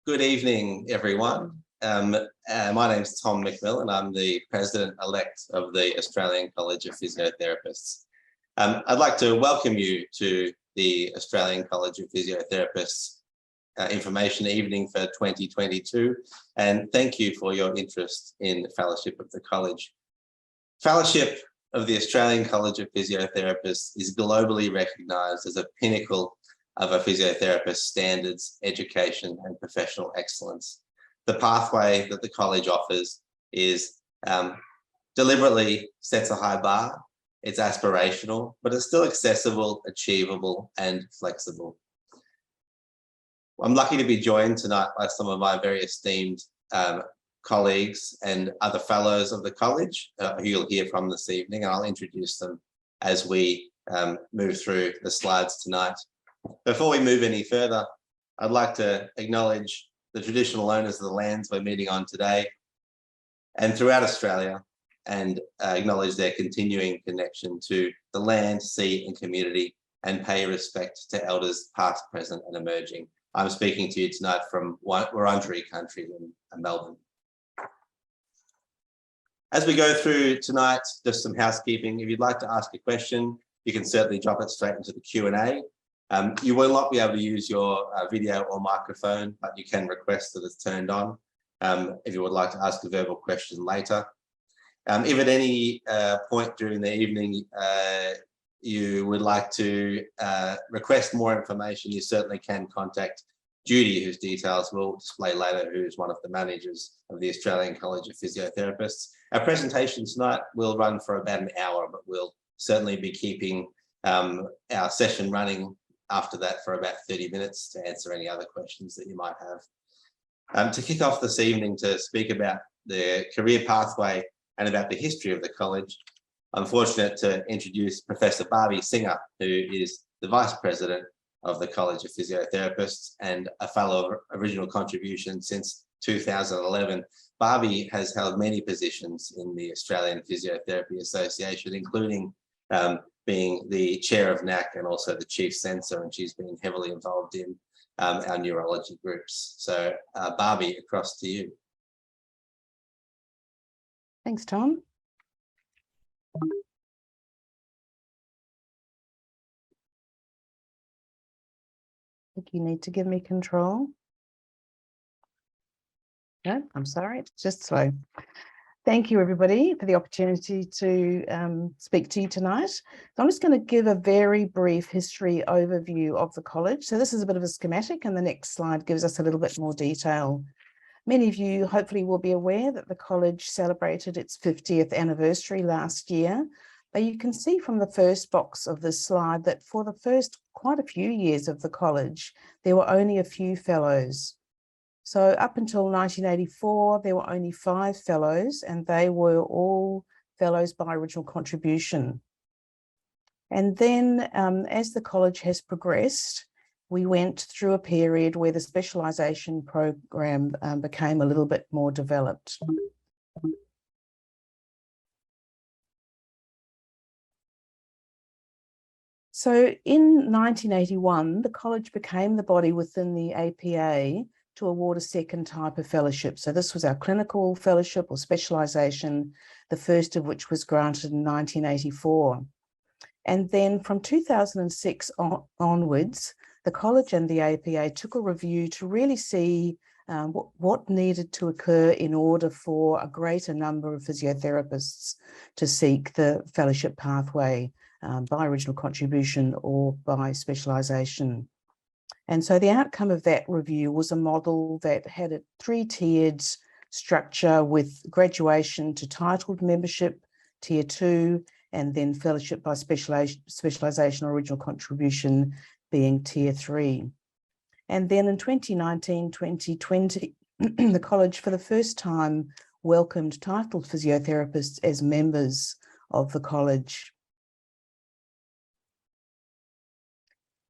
Good evening, everyone. My name is Tom McMillan. I'm the President-elect of the Australian College of Physiotherapists. I'd like to welcome you to the Australian College of Physiotherapists information evening for 2022, and thank you for your interest in the Fellowship of the College. Fellowship of the Australian College of Physiotherapists is globally recognised as a pinnacle of a physiotherapist standards, education and professional excellence. The pathway that the college offers is deliberately sets a high bar. It's aspirational, but it's still accessible, achievable and flexible. I'm lucky to be joined tonight by some of my very esteemed colleagues and other fellows of the college who you'll hear from this evening, and I'll introduce them as we move through the slides tonight. Before we move any further, I'd like to acknowledge the traditional owners of the lands we're meeting on today and throughout Australia, and acknowledge their continuing connection to the land, sea and community, and pay respect to elders past, present and emerging. I'm speaking to you tonight from Wurundjeri country in Melbourne. As we go through tonight, just some housekeeping. If you'd like to ask a question, you can certainly drop it straight into the Q&A. You will not be able to use your video or microphone, but you can request that it's turned on if you would like to ask a verbal question later. If at any point during the evening you would like to request more information, you certainly can contact Judy, whose details we'll display later, who is one of the managers of the Australian College of Physiotherapists. Our presentation tonight will run for about an hour, but we'll certainly be keeping our session running after that for about 30 minutes to answer any other questions that you might have. To kick off this evening to speak about the career pathway and about the history of the college, I'm fortunate to introduce Professor Barbie Singer, who is the Vice President of the College of Physiotherapists and a Fellow of Original Contribution since 2011. Barbie has held many positions in the Australian Physiotherapy Association, including being the chair of NAC and also the chief censor, and she's been heavily involved in our neurology groups. So Barbie, across to you. Thanks, Tom. I think you need to give me control. No, I'm sorry, it's just slow. Thank you, everybody, for the opportunity to speak to you tonight. So I'm just going to give a very brief history overview of the college. So this is a bit of a schematic, and the next slide gives us a little bit more detail. Many of you hopefully will be aware that the college celebrated its 50th anniversary last year. But you can see from the first box of this slide that for the first quite a few years of the college, there were only a few fellows. So up until 1984, there were only 5 fellows, and they were all fellows by original contribution. And then as the college has progressed, we went through a period where the specialization program became a little bit more developed. So in 1981, the college became the body within the APA to award a second type of fellowship. So this was our clinical fellowship or specialization, the first of which was granted in 1984. And then from 2006 onwards, the college and the APA took a review to really see what needed to occur in order for a greater number of physiotherapists to seek the fellowship pathway by original contribution or by specialization. And so the outcome of that review was a model that had a 3-tiered structure with graduation to titled membership, tier 2, and then fellowship by specialization or original contribution being tier 3. And then in 2019, 2020, the college for the first time welcomed titled physiotherapists as members of the college.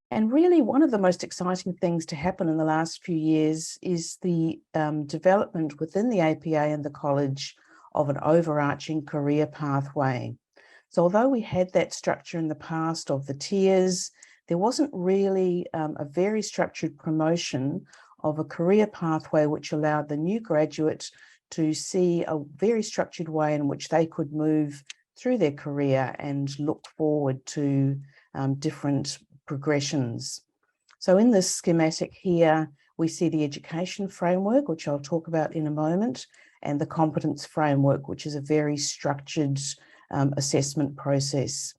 And really one of the most exciting things to happen in the last few years is the development within the APA and the college of an overarching career pathway. So although we had that structure in the past of the tiers, there wasn't really a very structured promotion of a career pathway which allowed the new graduate to see a very structured way in which they could move through their career and look forward to different progressions. So in this schematic here, we see the education framework, which I'll talk about in a moment, and the competence framework, which is a very structured assessment process.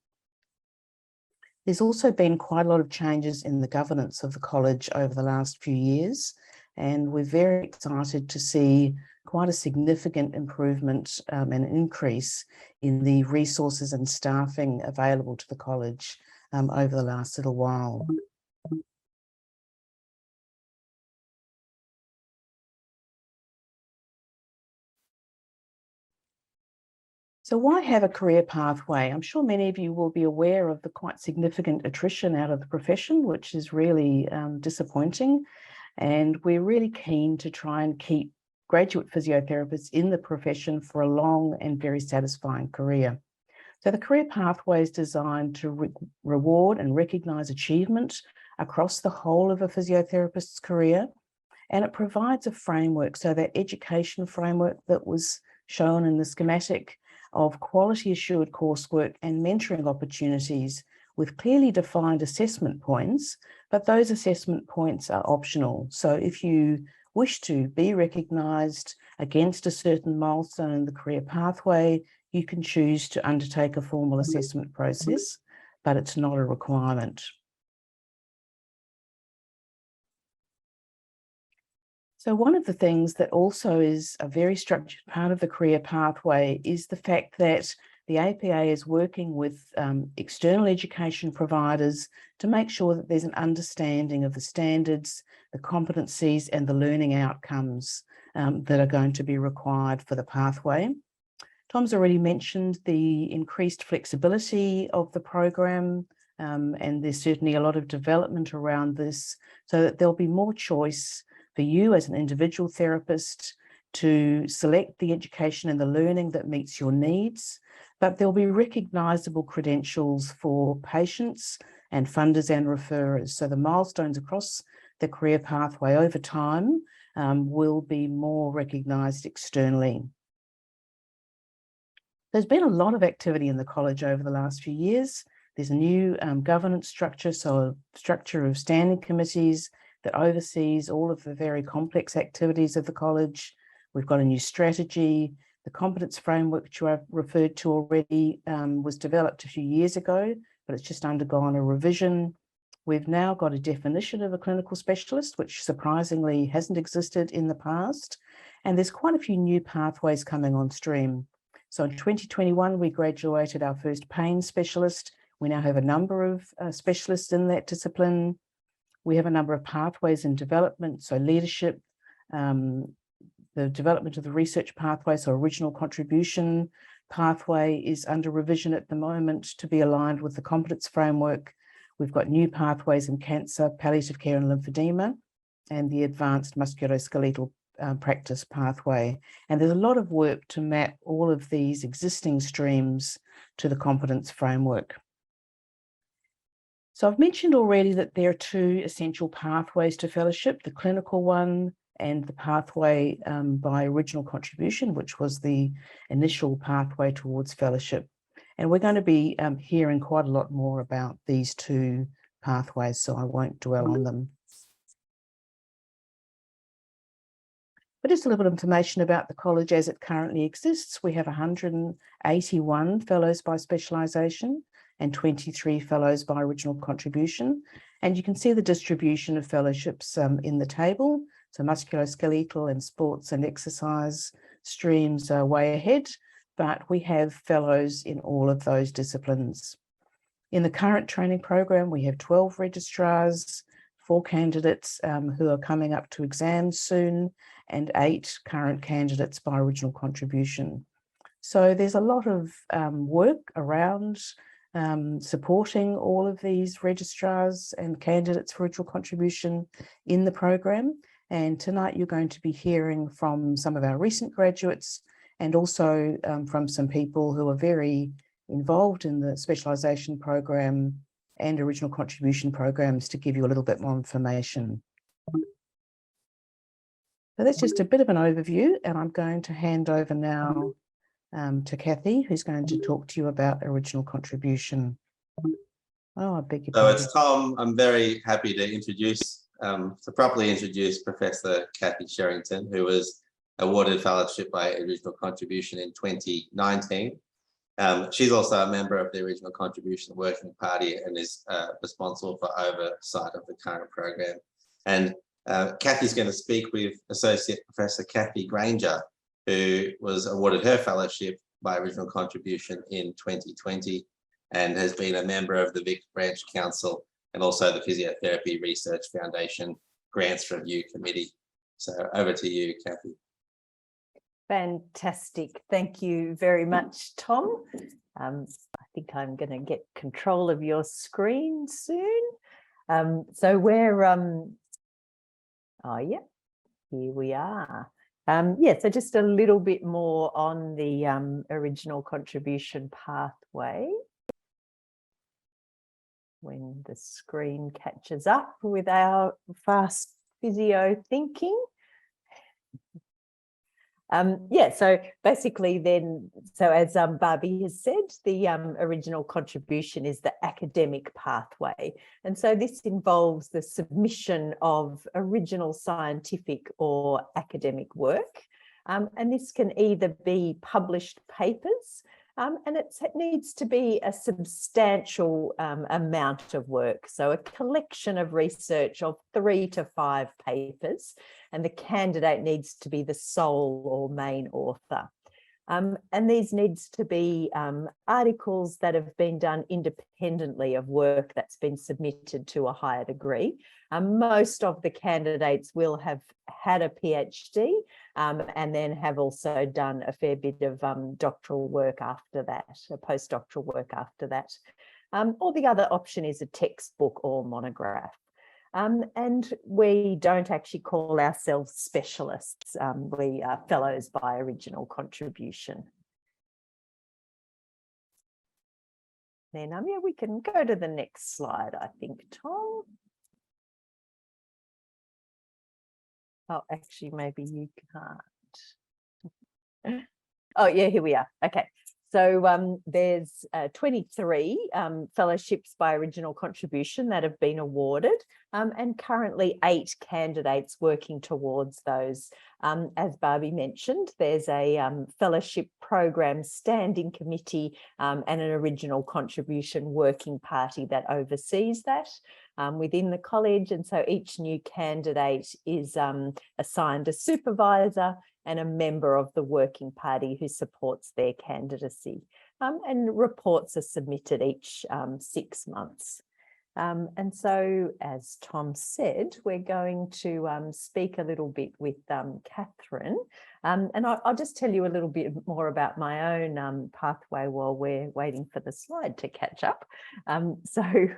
There's also been quite a lot of changes in the governance of the college over the last few years, and we're very excited to see quite a significant improvement and increase in the resources and staffing available to the college over the last little while. So why have a career pathway? I'm sure many of you will be aware of the quite significant attrition out of the profession, which is really disappointing. And we're really keen to try and keep graduate physiotherapists in the profession for a long and very satisfying career. So the career pathway is designed to reward and recognise achievement across the whole of a physiotherapist's career. And it provides a framework, so that education framework that was shown in the schematic, of quality assured coursework and mentoring opportunities with clearly defined assessment points, but those assessment points are optional. So if you wish to be recognised against a certain milestone in the career pathway, you can choose to undertake a formal assessment process, but it's not a requirement. So one of the things that also is a very structured part of the career pathway is the fact that the APA is working with external education providers to make sure that there's an understanding of the standards, the competencies, and the learning outcomes that are going to be required for the pathway. Tom's already mentioned the increased flexibility of the program, and there's certainly a lot of development around this, so that there'll be more choice for you as an individual therapist to select the education and the learning that meets your needs, but there'll be recognisable credentials for patients and funders and referrers. So the milestones across the career pathway over time will be more recognised externally. There's been a lot of activity in the college over the last few years. There's a new governance structure, so a structure of standing committees that oversees all of the very complex activities of the college. We've got a new strategy. The competence framework, which I've referred to already, was developed a few years ago, but it's just undergone a revision. We've now got a definition of a clinical specialist, which surprisingly hasn't existed in the past. And there's quite a few new pathways coming on stream. So in 2021, we graduated our first pain specialist. We now have a number of specialists in that discipline. We have a number of pathways in development, so leadership, the development of the research pathway, so original contribution pathway is under revision at the moment to be aligned with the competence framework. We've got new pathways in cancer, palliative care and lymphedema, and the advanced musculoskeletal practice pathway. And there's a lot of work to map all of these existing streams to the competence framework. So I've mentioned already that there are two essential pathways to fellowship, the clinical one and the pathway by original contribution, which was the initial pathway towards fellowship. And we're going to be hearing quite a lot more about these two pathways, so I won't dwell on them. But just a little bit of information about the college as it currently exists. We have 181 fellows by specialisation and 23 fellows by original contribution. And you can see the distribution of fellowships in the table. So musculoskeletal and sports and exercise streams are way ahead, but we have fellows in all of those disciplines. In the current training program, we have 12 registrars, 4 candidates who are coming up to exams soon, and 8 current candidates by original contribution. So there's a lot of work around supporting all of these registrars and candidates for original contribution in the program. And tonight you're going to be hearing from some of our recent graduates and also from some people who are very involved in the specialisation program and original contribution programs to give you a little bit more information. So that's just a bit of an overview, and I'm going to hand over now to Kathy, who's going to talk to you about original contribution. Oh, I beg your So pardon. it's Tom. I'm very happy to properly introduce Professor Kathy Sherrington, who was awarded fellowship by original contribution in 2019. She's also a member of the Original Contribution Working Party and is responsible for oversight of the current program. And Kathy's going to speak with Associate Professor Kathy Granger, who was awarded her fellowship by Original Contribution in 2020 and has been a member of the Vic Branch Council and also the Physiotherapy Research Foundation Grants Review Committee. So over to you, Kathy. Fantastic. Thank you very much, Tom. I think I'm going to get control of your screen soon. So we're, oh yeah, here we are. Yeah, so just a little bit more on the original contribution pathway. When the screen catches up with our fast physio thinking. Yeah, so basically then, so as Barbie has said, the original contribution is the academic pathway. And so this involves the submission of original scientific or academic work. And this can either be published papers, and it needs to be a substantial amount of work. So a collection of research of 3 to 5 papers, and the candidate needs to be the sole or main author. And these needs to be articles that have been done independently of work that's been submitted to a higher degree. Most of the candidates will have had a PhD and then have also done a fair bit of doctoral work after that, postdoctoral work after that. Or the other option is a textbook or monograph. And we don't actually call ourselves specialists. We are fellows by original contribution. Then yeah, we can go to the next slide, I think, Tom. Oh, actually, maybe you can't. Oh, yeah, here we are. Okay. So there's 23 fellowships by original contribution that have been awarded, and currently 8 candidates working towards those. As Barbie mentioned, there's a fellowship program standing committee and an original contribution working party that oversees that within the college. And so each new candidate is assigned a supervisor and a member of the working party who supports their candidacy. And reports are submitted each 6 months. And so, as Tom said, we're going to speak a little bit with Catherine. And I'll just tell you a little bit more about my own pathway while we're waiting for the slide to catch up. So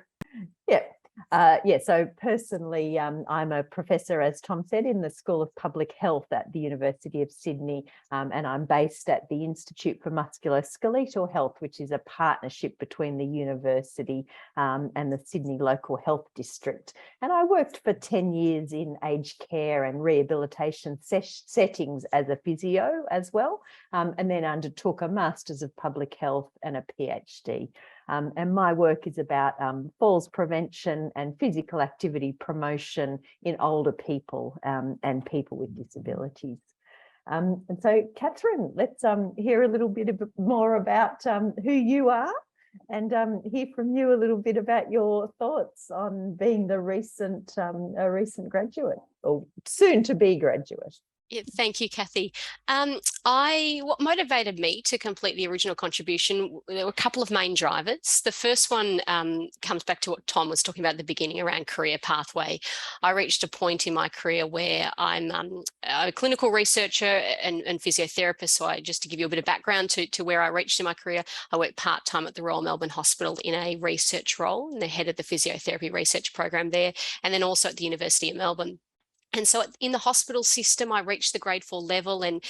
personally, I'm a professor, as Tom said, in the School of Public Health at the University of Sydney, and I'm based at the Institute for Musculoskeletal Health, which is a partnership between the university and the Sydney Local Health District. And I worked for 10 years in aged care and rehabilitation settings as a physio as well, and then undertook a Masters of Public Health and a PhD. And my work is about falls prevention and physical activity promotion in older people and people with disabilities. And so, Catherine, let's hear a little bit more about who you are and hear from you a little bit about your thoughts on being the recent graduate or soon to be graduate. Yeah, thank you, Kathy. What motivated me to complete the original contribution, there were a couple of main drivers. The first one comes back to what Tom was talking about at the beginning around career pathway. I reached a point in my career where I'm a clinical researcher and physiotherapist. So just to give you a bit of background to where I reached in my career, I worked part-time at the Royal Melbourne Hospital in a research role, and the head of the physiotherapy research program there, and then also at the University of Melbourne. And so in the hospital system, I reached the grade 4 level, and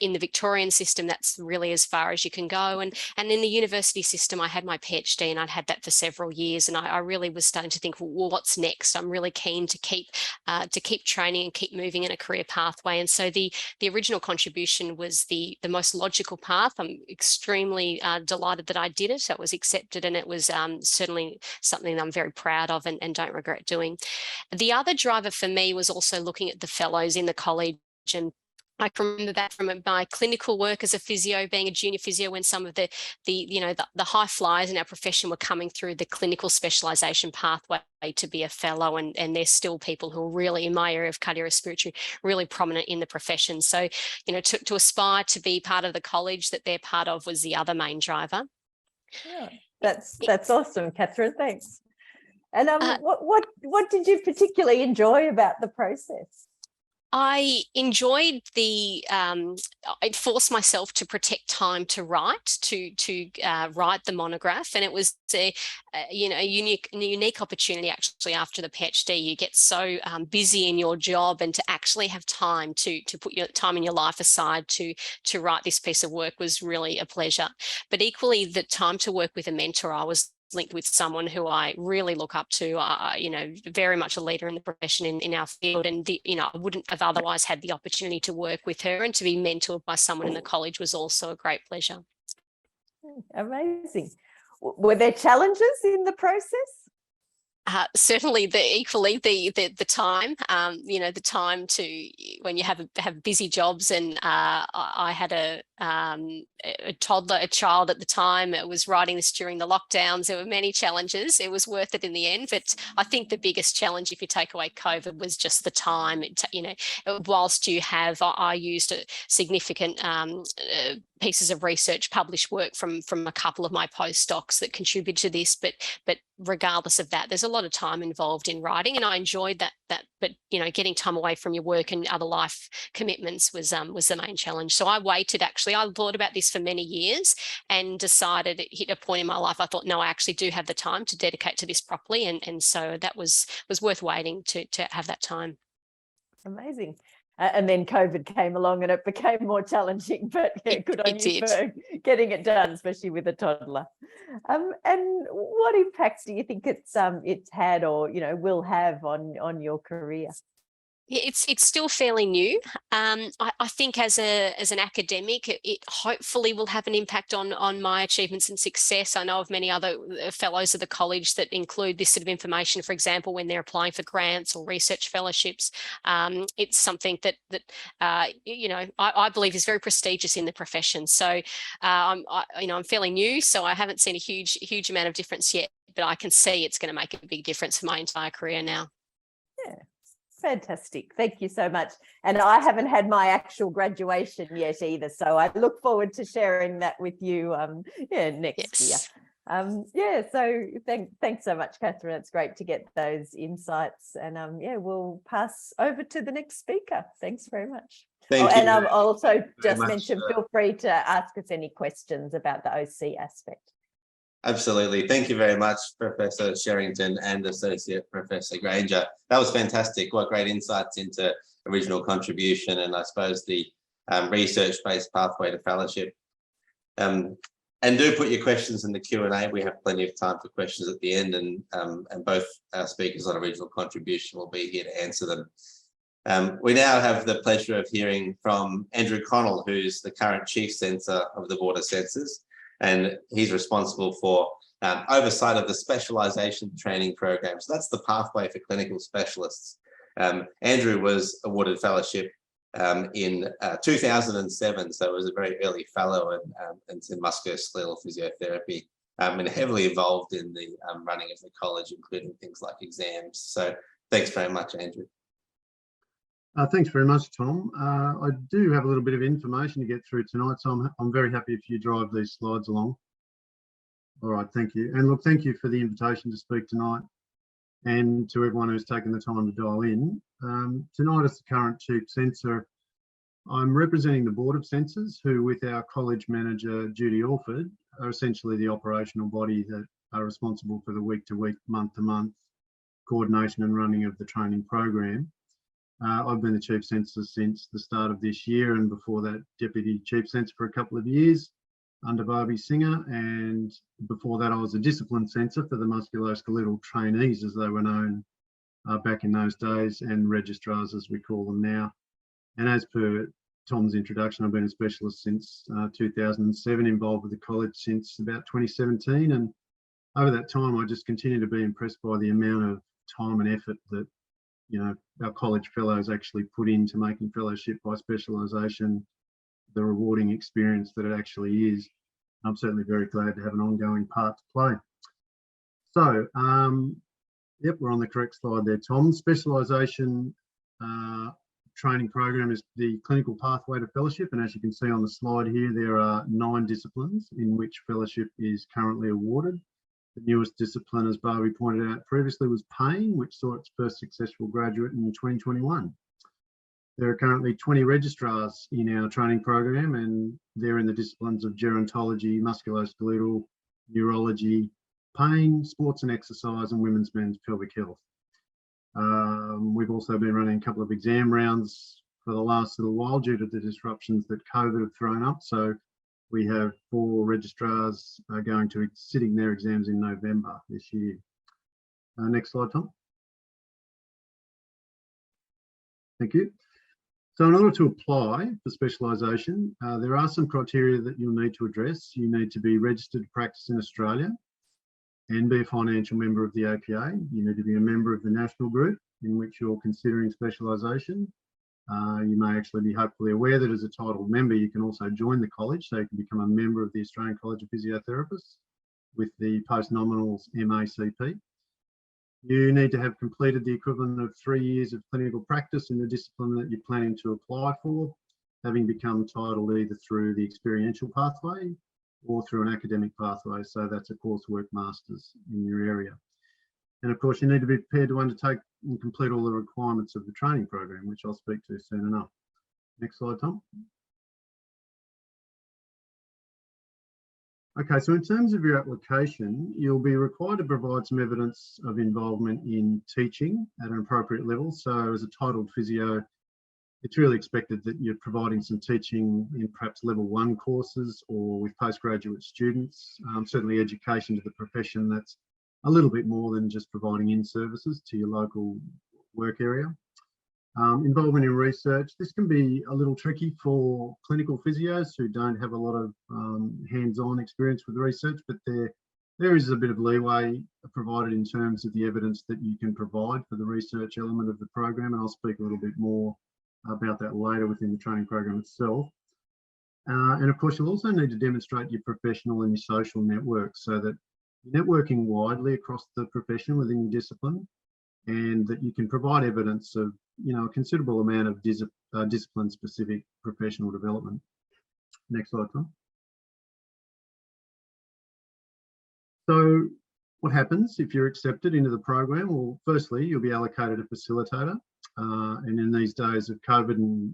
in the Victorian system, that's really as far as you can go. And in the university system, I had my PhD, and I'd had that for several years. And I really was starting to think, well, what's next? I'm really keen to keep training and keep moving in a career pathway. And so the original contribution was the most logical path. I'm extremely delighted that I did it. It was accepted, and it was certainly something that I'm very proud of and don't regret doing. The other driver for me was also looking at the fellows in the college, and I can remember that from my clinical work as a physio, being a junior physio, when some of the high flyers in our profession were coming through the clinical specialization pathway to be a fellow, and there's still people who are really, in my area of cardiorespiratory, really prominent in the profession. So, to aspire to be part of the college that they're part of was the other main driver. Yeah, that's awesome, Catherine. Thanks. And what did you particularly enjoy about the process? I enjoyed I forced myself to protect time to write, to write the monograph, and it was a unique opportunity. Actually, after the PhD, you get so busy in your job, and to actually have time to put your time in your life aside to write this piece of work was really a pleasure. But equally, the time to work with a mentor, I was linked with someone who I really look up to, very much a leader in the profession in our field. And, I wouldn't have otherwise had the opportunity to work with her, and to be mentored by someone in the college was also a great pleasure. Amazing. Were there challenges in the process? Certainly, the time, the time to, when you have busy jobs, and I had a child at the time. It was writing this during the lockdowns. There were many challenges. It was worth it in the end, but I think the biggest challenge, if you take away COVID, was just the time. Whilst you have, I used a significant pieces of research, published work from a couple of my postdocs that contributed to this, but regardless of that, there's a lot of time involved in writing, and I enjoyed that. But getting time away from your work and other life commitments was the main challenge. So I waited. Actually, I thought about this for many years, and decided, it hit a point in my life, I thought, no, I actually do have the time to dedicate to this properly, and so that was worth waiting to have that time. Amazing. And then COVID came along, and it became more challenging, but good on you for getting it done, especially with a toddler. And what impacts do you think it's had, or will have on your career? It's still fairly new. I think as an academic, it hopefully will have an impact on my achievements and success. I know of many other fellows of the college that include this sort of information, for example, when they're applying for grants or research fellowships. It's something that I believe is very prestigious in the profession. So I'm fairly new, so I haven't seen a huge amount of difference yet, but I can see it's going to make a big difference for my entire career now. Yeah. Fantastic. Thank you so much. And I haven't had my actual graduation yet either, so I look forward to sharing that with you next year. So thanks so much, Catherine. It's great to get those insights, and we'll pass over to the next speaker. Thanks very much. Thank you. And I'll also just mention, feel free to ask us any questions about the OC aspect. Absolutely. Thank you very much, Professor Sherrington and Associate Professor Granger. That was fantastic. What great insights into original contribution, and I suppose the research-based pathway to fellowship. And do put your questions in the Q&A. We have plenty of time for questions at the end, and both our speakers on original contribution will be here to answer them. We now have the pleasure of hearing from Andrew Connell, who's the current Chief Censor of the Board of Censors, and he's responsible for oversight of the specialization training program. So that's the pathway for clinical specialists. Andrew was awarded fellowship in 2007, so it was a very early fellow in musculoskeletal physiotherapy, and heavily involved in the running of the college, including things like exams. So thanks very much, Andrew. Thanks very much, Tom. I do have a little bit of information to get through tonight, so I'm very happy if you drive these slides along. All right, thank you. And look, thank you for the invitation to speak tonight, and to everyone who's taken the time to dial in. Tonight, as the current Chief Censor, I'm representing the Board of Censors, who, with our college manager, Judy Alford, are essentially the operational body that are responsible for the week-to-week, month-to-month coordination and running of the training program. I've been the Chief Censor since the start of this year, and before that, Deputy Chief Censor for a couple of years under Barbie Singer, and before that I was a Discipline Censor for the musculoskeletal trainees, as they were known back in those days, and registrars as we call them now. And as per Tom's introduction, I've been a specialist since 2007, involved with the college since about 2017, and over that time I just continue to be impressed by the amount of time and effort that our college fellows actually put into making fellowship by specialisation the rewarding experience that it actually is. I'm certainly very glad to have an ongoing part to play. So, yep, we're on the correct slide there, Tom. Specialisation training program is the clinical pathway to fellowship, and as you can see on the slide here, there are 9 disciplines in which fellowship is currently awarded. The newest discipline, as Barbie pointed out previously, was pain, which saw its first successful graduate in 2021. There are currently 20 registrars in our training program, and they're in the disciplines of gerontology, musculoskeletal, neurology, pain, sports and exercise, and women's men's pelvic health. We've also been running a couple of exam rounds for the last little while due to the disruptions that COVID have thrown up. So we have 4 registrars going to sitting their exams in November this year. Next slide, Tom. Thank you. So in order to apply for specialisation, there are some criteria that you'll need to address. You need to be registered to practice in Australia and be a financial member of the APA. You need to be a member of the national group in which you're considering specialisation. You may actually be hopefully aware that as a titled member, you can also join the college, so you can become a member of the Australian College of Physiotherapists with the post-nominals MACP. You need to have completed the equivalent of 3 years of clinical practice in the discipline that you're planning to apply for, having become titled either through the experiential pathway or through an academic pathway, so that's a coursework master's in your area. And of course, you need to be prepared to undertake and complete all the requirements of the training program, which I'll speak to soon enough. Next slide, Tom. Okay, so in terms of your application, you'll be required to provide some evidence of involvement in teaching at an appropriate level. So as a titled physio, it's really expected that you're providing some teaching in perhaps level 1 courses or with postgraduate students, certainly education to the profession that's a little bit more than just providing in-services to your local work area. Involvement in research, this can be a little tricky for clinical physios who don't have a lot of hands-on experience with research, but there is a bit of leeway provided in terms of the evidence that you can provide for the research element of the program, and I'll speak a little bit more about that later within the training program itself. And of course, you'll also need to demonstrate your professional and your social network, so that you're networking widely across the profession within your discipline, and that you can provide evidence of a considerable amount of discipline-specific professional development. Next slide, Tom. So what happens if you're accepted into the program? Well, firstly, you'll be allocated a facilitator. And in these days of COVID and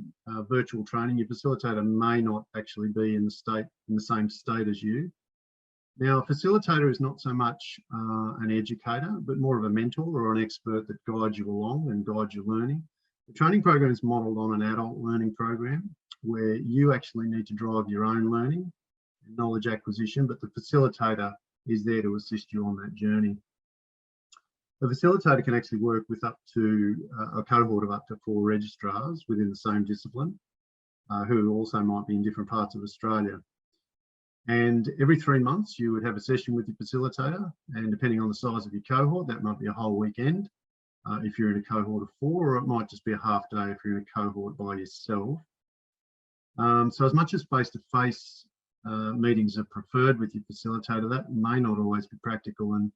virtual training, your facilitator may not actually be in the same state as you. Now, a facilitator is not so much an educator, but more of a mentor or an expert that guides you along and guides your learning. The training program is modelled on an adult learning program where you actually need to drive your own learning and knowledge acquisition, but the facilitator is there to assist you on that journey. The facilitator can actually work with up to a cohort of up to 4 registrars within the same discipline, who also might be in different parts of Australia. And every 3 months, you would have a session with your facilitator, and depending on the size of your cohort, that might be a whole weekend if you're in a cohort of 4, or it might just be a half day if you're in a cohort by yourself. So as much as face-to-face meetings are preferred with your facilitator, that may not always be practical. And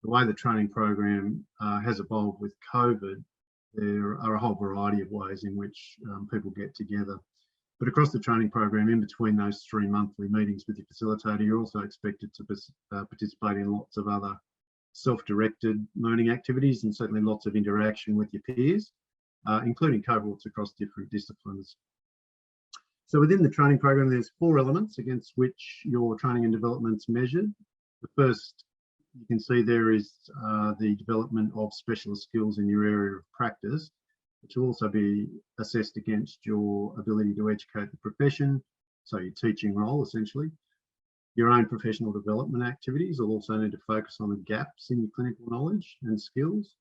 the way the training program has evolved with COVID, there are a whole variety of ways in which people get together. But across the training program, in between those 3 monthly meetings with your facilitator, you're also expected to participate in lots of other self-directed learning activities, and certainly lots of interaction with your peers, including cohorts across different disciplines. So within the training program, there's 4 elements against which your training and development's measured. The first, you can see there, is the development of specialist skills in your area of practice. which will also be assessed against your ability to educate the profession, so your teaching role essentially. Your own professional development activities will also need to focus on the gaps in your clinical knowledge and skills.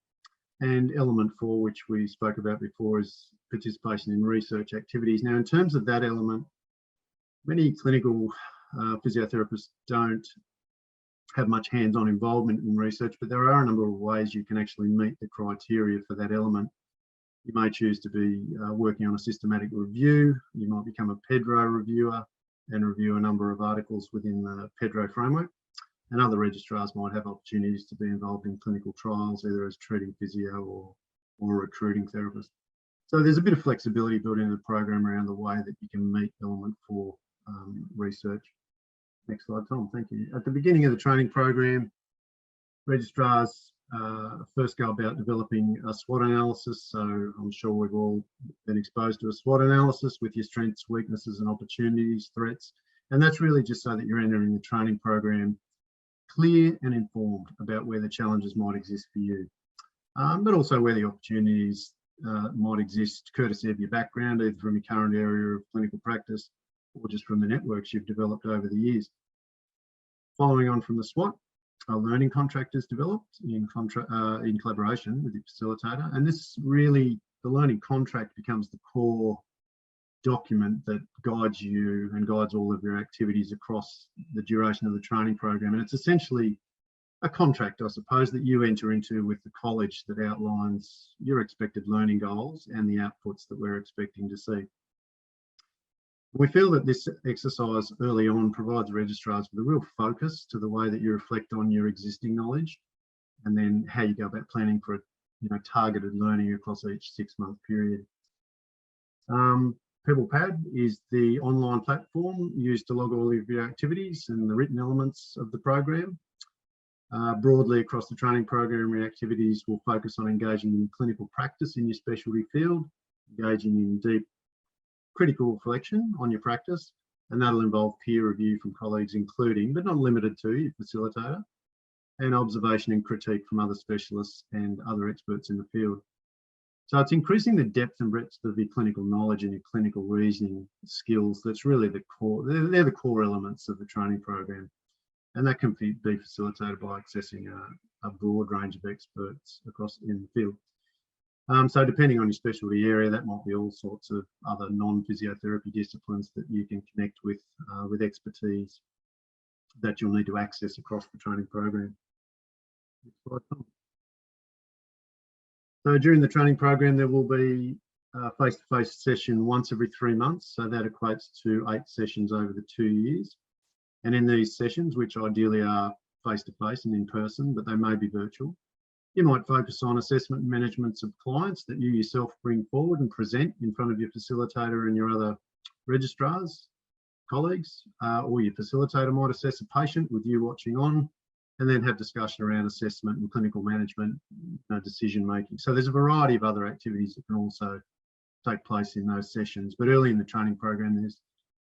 And element 4, which we spoke about before, is participation in research activities. Now, in terms of that element, many clinical physiotherapists don't have much hands-on involvement in research, but there are a number of ways you can actually meet the criteria for that element. You may choose to be working on a systematic review. You might become a PEDRO reviewer and review a number of articles within the PEDRO framework. And other registrars might have opportunities to be involved in clinical trials, either as treating physio or recruiting therapist. So there's a bit of flexibility built into the program around the way that you can meet element 4 research. Next slide, Tom, thank you. At the beginning of the training program, registrars first go about developing a SWOT analysis. So I'm sure we've all been exposed to a SWOT analysis with your strengths, weaknesses and opportunities, threats. And that's really just so that you're entering the training program clear and informed about where the challenges might exist for you, but also where the opportunities might exist courtesy of your background, either from your current area of clinical practice or just from the networks you've developed over the years. Following on from the SWOT, a learning contract is developed in collaboration with the facilitator. And this really, the learning contract becomes the core document that guides you and guides all of your activities across the duration of the training program. And it's essentially a contract, I suppose, that you enter into with the college that outlines your expected learning goals and the outputs that we're expecting to see. We feel that this exercise early on provides registrars with a real focus to the way that you reflect on your existing knowledge and then how you go about planning for targeted learning across each 6-month period. PebblePad is the online platform used to log all of your activities and the written elements of the program. Broadly across the training program, your activities will focus on engaging in clinical practice in your specialty field, engaging in deep critical reflection on your practice, and that'll involve peer review from colleagues, including, but not limited to, your facilitator, and observation and critique from other specialists and other experts in the field. So it's increasing the depth and breadth of your clinical knowledge and your clinical reasoning skills. That's really the core, they're the core elements of the training program. And that can be facilitated by accessing a broad range of experts across in the field. So depending on your specialty area, that might be all sorts of other non-physiotherapy disciplines that you can connect with expertise that you'll need to access across the training program. Next slide, Tom. So during the training program, there will be a face-to-face session once every 3 months. So that equates to 8 sessions over the 2 years. And in these sessions, which ideally are face-to-face and in person, but they may be virtual, you might focus on assessment and management of clients that you yourself bring forward and present in front of your facilitator and your other registrars, colleagues, or your facilitator might assess a patient with you watching on, and then have discussion around assessment and clinical management decision making. So there's a variety of other activities that can also take place in those sessions. But early in the training program, there's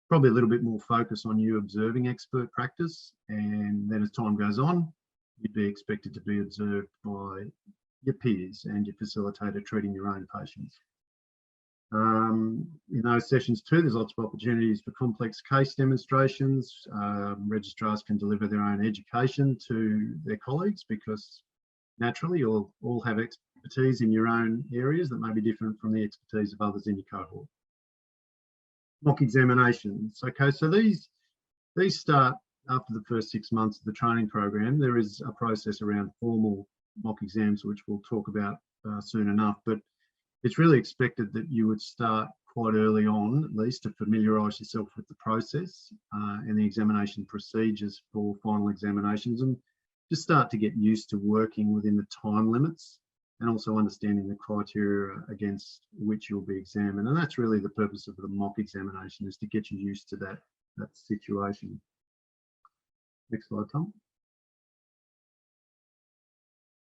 probably a little bit more focus on you observing expert practice. And then as time goes on, you'd be expected to be observed by your peers and your facilitator treating your own patients. In those sessions too, there's lots of opportunities for complex case demonstrations. Registrars can deliver their own education to their colleagues because naturally you'll all have expertise in your own areas that may be different from the expertise of others in your cohort. Mock examinations. Okay, so these start after the first 6 months of the training program. There is a process around formal mock exams, which we'll talk about soon enough, but it's really expected that you would start quite early on, at least, to familiarise yourself with the process and the examination procedures for final examinations, and just start to get used to working within the time limits and also understanding the criteria against which you'll be examined. And that's really the purpose of the mock examination, is to get you used to that situation. Next slide, Tom.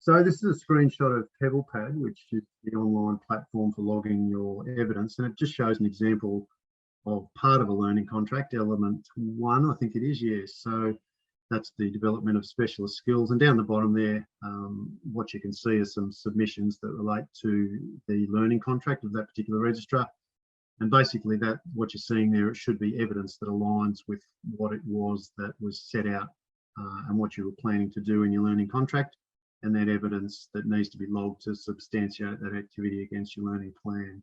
So this is a screenshot of PebblePad, which is the online platform for logging your evidence, and it just shows an example of part of a learning contract, element 1, I think it is, yes. So That's the development of specialist skills. And down the bottom there, what you can see are some submissions that relate to the learning contract of that particular registrar. And basically that, what you're seeing there, it should be evidence that aligns with what it was that was set out and what you were planning to do in your learning contract, and that evidence that needs to be logged to substantiate that activity against your learning plan.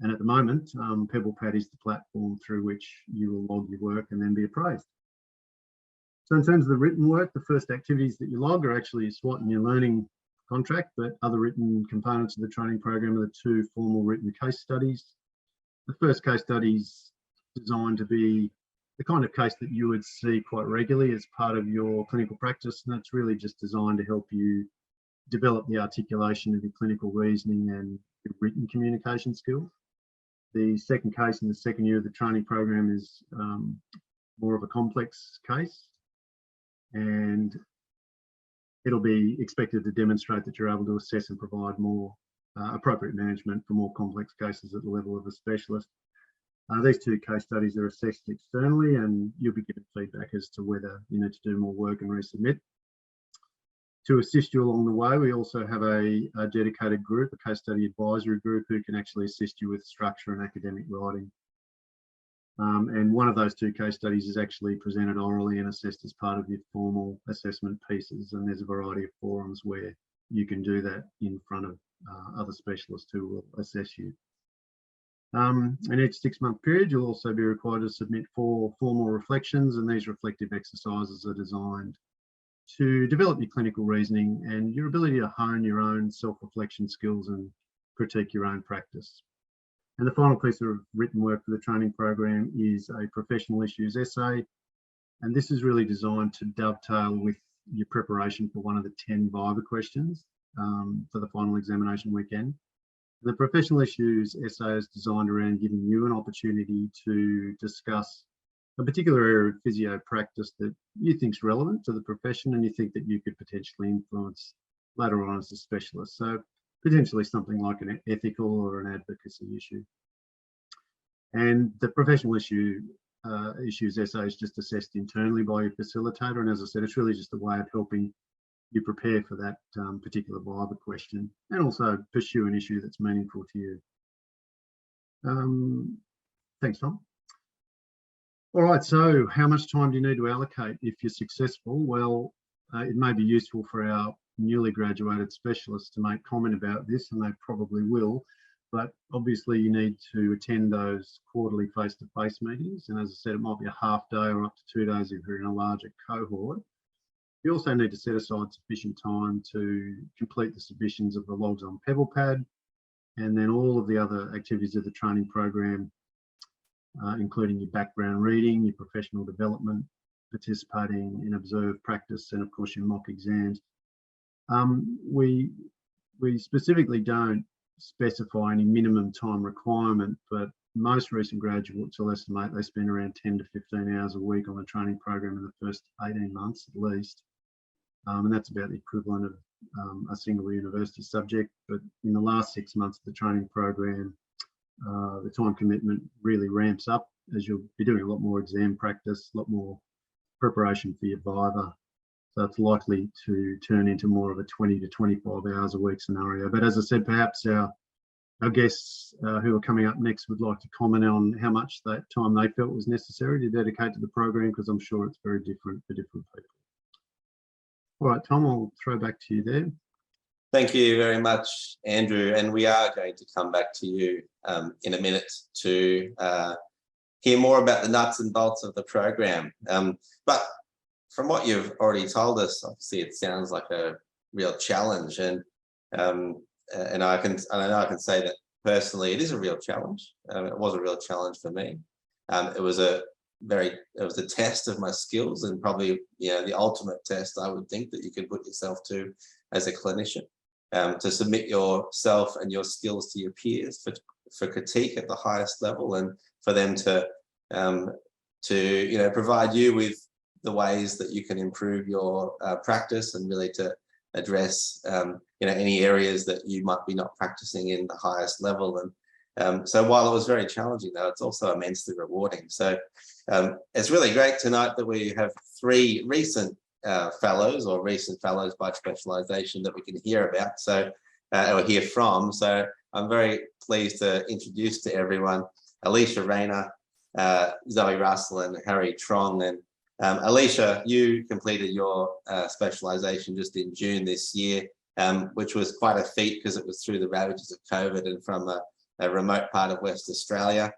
And at the moment, PebblePad is the platform through which you will log your work and then be appraised. So in terms of the written work, the first activities that you log are actually SWOT and your learning contract, but other written components of the training program are the 2 formal written case studies. The first case study is designed to be the kind of case that you would see quite regularly as part of your clinical practice, and that's really just designed to help you develop the articulation of your clinical reasoning and your written communication skills. The second case in the second year of the training program is more of a complex case, and it'll be expected to demonstrate that you're able to assess and provide more appropriate management for more complex cases at the level of a specialist. These 2 case studies are assessed externally, and you'll be given feedback as to whether you need to do more work and resubmit. To assist you along the way, we also have a dedicated group, a case study advisory group, who can actually assist you with structure and academic writing. And one of those 2 case studies is actually presented orally and assessed as part of your formal assessment pieces, and there's a variety of forums where you can do that in front of other specialists who will assess you. In each 6-month period, you'll also be required to submit 4 formal reflections, and these reflective exercises are designed to develop your clinical reasoning and your ability to hone your own self-reflection skills and critique your own practice. And the final piece of written work for the training program is a professional issues essay, and this is really designed to dovetail with your preparation for one of the 10 Viva questions for the final examination weekend. The professional issues essay is designed around giving you an opportunity to discuss a particular area of physio practice that you think is relevant to the profession and you think that you could potentially influence later on as a specialist. So potentially something like an ethical or an advocacy issue. And the professional issues essay is just assessed internally by your facilitator. And as I said, it's really just a way of helping you prepare for that particular Viva question and also pursue an issue that's meaningful to you. Thanks, Tom. All right, so how much time do you need to allocate if you're successful? Well, it may be useful for our newly graduated specialists to make comment about this, and they probably will, but obviously you need to attend those quarterly face-to-face meetings. And as I said, it might be a half day or up to 2 days if you're in a larger cohort. You also need to set aside sufficient time to complete the submissions of the logs on PebblePad, and then all of the other activities of the training program, including your background reading, your professional development, participating in observed practice, and of course your mock exams. We specifically don't specify any minimum time requirement, but most recent graduates will estimate they spend around 10 to 15 hours a week on the training program in the first 18 months at least. And that's about the equivalent of a single university subject. But in the last 6 months of the training program, the time commitment really ramps up as you'll be doing a lot more exam practice, a lot more preparation for your Viva. So it's likely to turn into more of a 20 to 25 hours a week scenario. But as I said, perhaps our guests who are coming up next would like to comment on how much that time they felt was necessary to dedicate to the program, because I'm sure it's very different for different people. All right, Tom, I'll throw back to you there. Thank you very much, Andrew. And we are going to come back to you in a minute to hear more about the nuts and bolts of the program. But from what you've already told us, obviously it sounds like a real challenge. And I know I can say that personally, it is a real challenge. It was a real challenge for me. It was a test of my skills, and probably the ultimate test I would think that you could put yourself to as a clinician, to submit yourself and your skills to your peers for critique at the highest level, and for them to provide you with the ways that you can improve your practice, and really to address any areas that you might be not practicing in the highest level. So while it was very challenging, though, it's also immensely rewarding. So it's really great tonight that we have 3 recent fellows or recent fellows by specialization that we can hear about, so or hear from. So I'm very pleased to introduce to everyone Alicia Rayner, Zoe Russell and Harry Trong. And Alicia, you completed your specialization just in June this year, which was quite a feat because it was through the ravages of COVID and from a remote part of West Australia.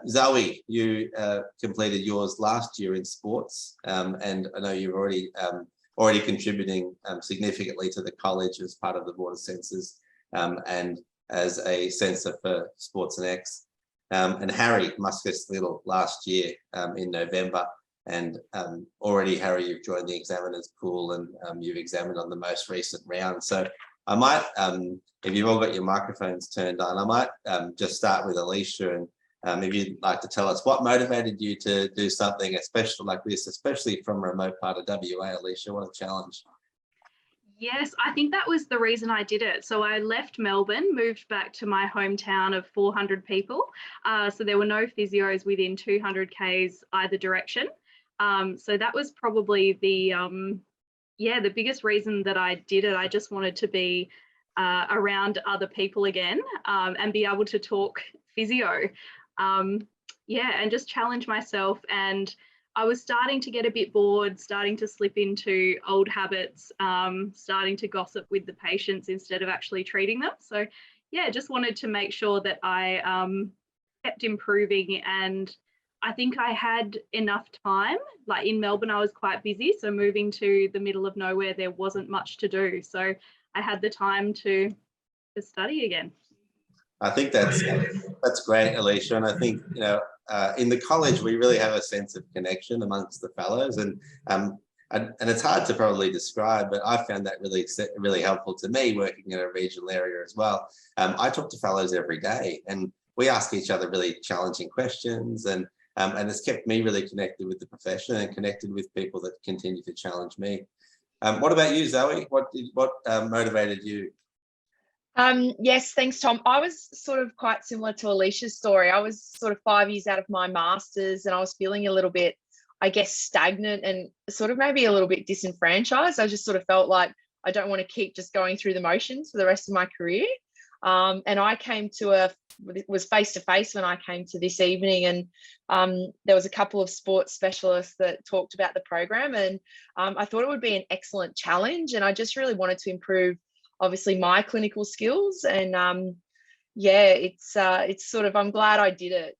Zoe, you completed yours last year in sports, and I know you're already contributing significantly to the college as part of the board of censors and as a censor for Sports and X. And Harry musculoskeletal last year in November, and already Harry, you've joined the examiners pool and you've examined on the most recent round. So I might, if you've all got your microphones turned on, I might just start with Alicia, and if you'd like to tell us what motivated you to do something special like this, especially from a remote part of WA. Alicia, what a challenge. Yes, I think that was the reason I did it. So I left Melbourne, moved back to my hometown of 400 people. So there were no physios within 200 Ks either direction. So that was probably the biggest reason that I did it. I just wanted to be around other people again and be able to talk physio. And just challenge myself. And I was starting to get a bit bored, starting to slip into old habits, starting to gossip with the patients instead of actually treating them. So yeah, just wanted to make sure that I kept improving, and I think I had enough time. Like in Melbourne, I was quite busy. So moving to the middle of nowhere, there wasn't much to do. So I had the time to study again. I think that's great, Alicia. And I think, in the college, we really have a sense of connection amongst the fellows, and it's hard to probably describe, but I found that really helpful to me working in a regional area as well. I talk to fellows every day, and we ask each other really challenging questions, and it's kept me really connected with the profession and connected with people that continue to challenge me. What about you, Zoe? What motivated you? Yes, thanks, Tom. I was sort of quite similar to Alicia's story. I was sort of 5 years out of my master's, and I was feeling a little bit, I guess, stagnant and sort of maybe a little bit disenfranchised. I just sort of felt like I don't want to keep just going through the motions for the rest of my career. And I came to it was face-to-face when I came to this evening, and there was a couple of sports specialists that talked about the program, and I thought it would be an excellent challenge, and I just really wanted to improve obviously my clinical skills. And it's sort of, I'm glad I did it.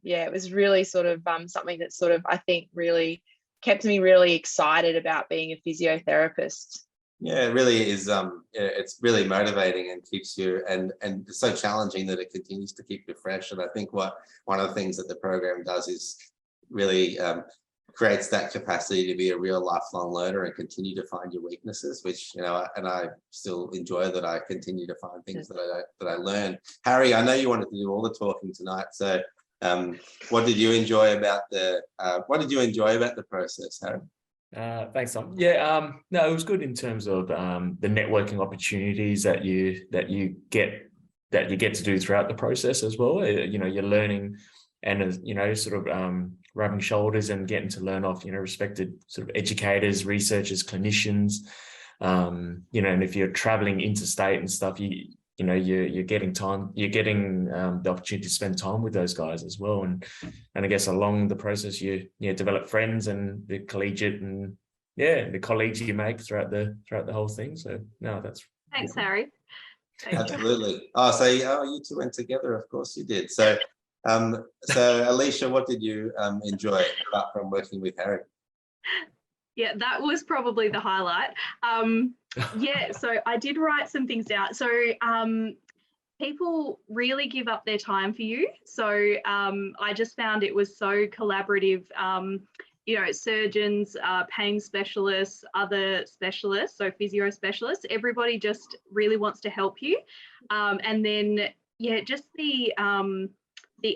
It was really sort of something that sort of, I think, really kept me really excited about being a physiotherapist. Yeah, it really is. It's really motivating and keeps you, and it's so challenging that it continues to keep you fresh. And I think one of the things that the program does is really creates that capacity to be a real lifelong learner and continue to find your weaknesses, which, and I still enjoy that. I continue to find things that I learn. Harry, I know you wanted to do all the talking tonight, so what did you enjoy about the process, Harry? Thanks, Tom. Yeah, no, it was good in terms of the networking opportunities that you get to do throughout the process as well. You're learning and sort of rubbing shoulders and getting to learn off respected sort of educators, researchers, clinicians. And if you're traveling interstate and stuff, you're getting the opportunity to spend time with those guys as well. And I guess along the process, you develop friends and the collegiate and the colleagues you make throughout the whole thing. So no, that's Thanks, Harry. Absolutely. You two went together. Of course you did. So Alicia, what did you enjoy apart from working with Harry? Yeah, that was probably the highlight. So I did write some things down. So people really give up their time for you. So I just found it was so collaborative. Surgeons, pain specialists, other specialists, so physio specialists, everybody just really wants to help you. And then, just the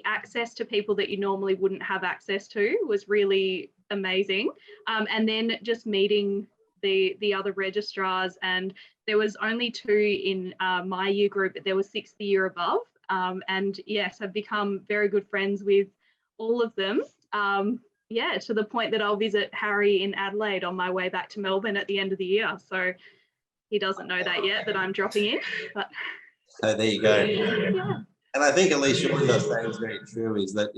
access to people that you normally wouldn't have access to was really amazing. And then just meeting the other registrars, and there was only 2 in my year group, but there was 6 the year above. and yes, I've become very good friends with all of them. Yeah, to the point that I'll visit Harry in Adelaide on my way back to Melbourne at the end of the year. So he doesn't know that yet, that I'm dropping in. But So there you go. yeah. And I think, Alicia, what you're saying is very true, is that,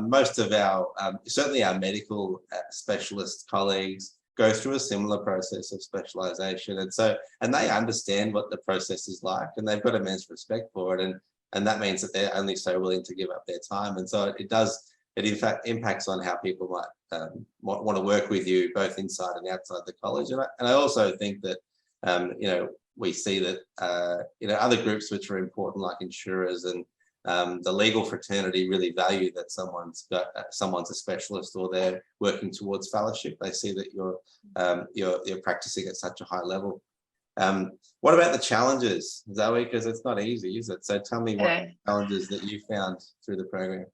most of our, certainly our medical specialist colleagues go through a similar process of specialization. And they understand what the process is like, and they've got immense respect for it. And that means that they're only so willing to give up their time. And so it in fact impacts on how people might want to work with you, both inside and outside the college. And I also think that, we see that, other groups which are important, like insurers and the legal fraternity, really value that someone's a specialist, or they're working towards fellowship. They see that you're practicing at such a high level. What about the challenges, Zoe? Because it's not easy, is it? So tell me what challenges that you found through the program.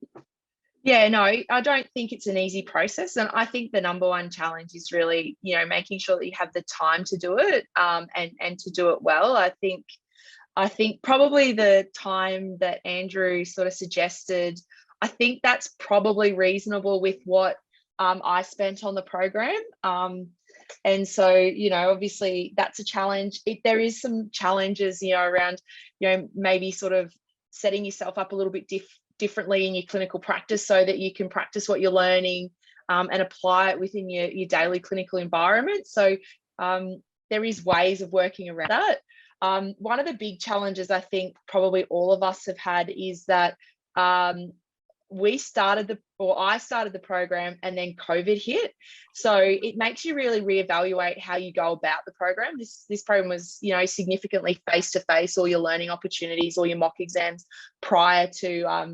Yeah, no, I don't think it's an easy process. And I think the number one challenge is really, making sure that you have the time to do it, and to do it well. I think probably the time that Andrew sort of suggested, I think that's probably reasonable with what I spent on the program. And so, obviously that's a challenge. There is some challenges, around, maybe sort of setting yourself up a little bit differently in your clinical practice, so that you can practice what you're learning and apply it within your daily clinical environment. So there is ways of working around that. One of the big challenges I think probably all of us have had is that I started the program and then COVID hit. So it makes you really reevaluate how you go about the program. This program was, significantly face-to-face, all your learning opportunities, all your mock exams prior to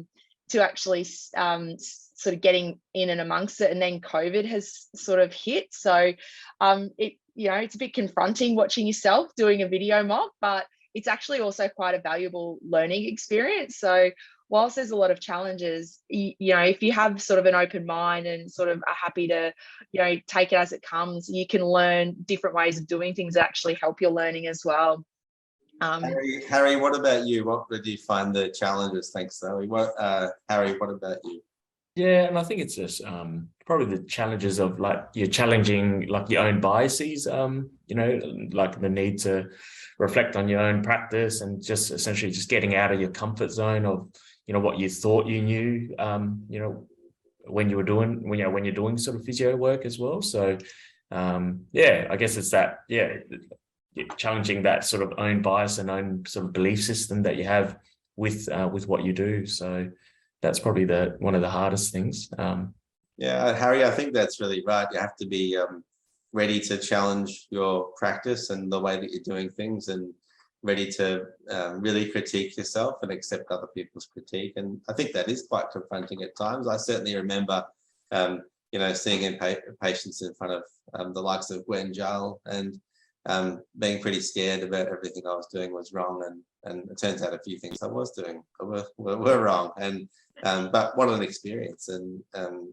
actually sort of getting in and amongst it. And then COVID has sort of hit. So it's a bit confronting watching yourself doing a video mock, but it's actually also quite a valuable learning experience. So whilst there's a lot of challenges, if you have sort of an open mind and sort of are happy to, take it as it comes, you can learn different ways of doing things that actually help your learning as well. Harry, what about you? What did you find the challenges? Thanks, Zoe. Harry, what about you? Yeah, and I think it's just probably the challenges of, like, you're challenging like your own biases, like the need to reflect on your own practice, and just essentially just getting out of your comfort zone of, what you thought you knew, when you're doing sort of physio work as well. So I guess it's that, challenging that sort of own bias and own sort of belief system that you have with what you do. So that's probably one of the hardest things. Harry, I think that's really right. You have to be ready to challenge your practice and the way that you're doing things, and ready to really critique yourself and accept other people's critique. And I think that is quite confronting at times. I certainly remember, seeing patients in front of the likes of Gwen Jull, and being pretty scared about everything I was doing was wrong. And it turns out a few things I was doing were wrong. But what an experience, and I'm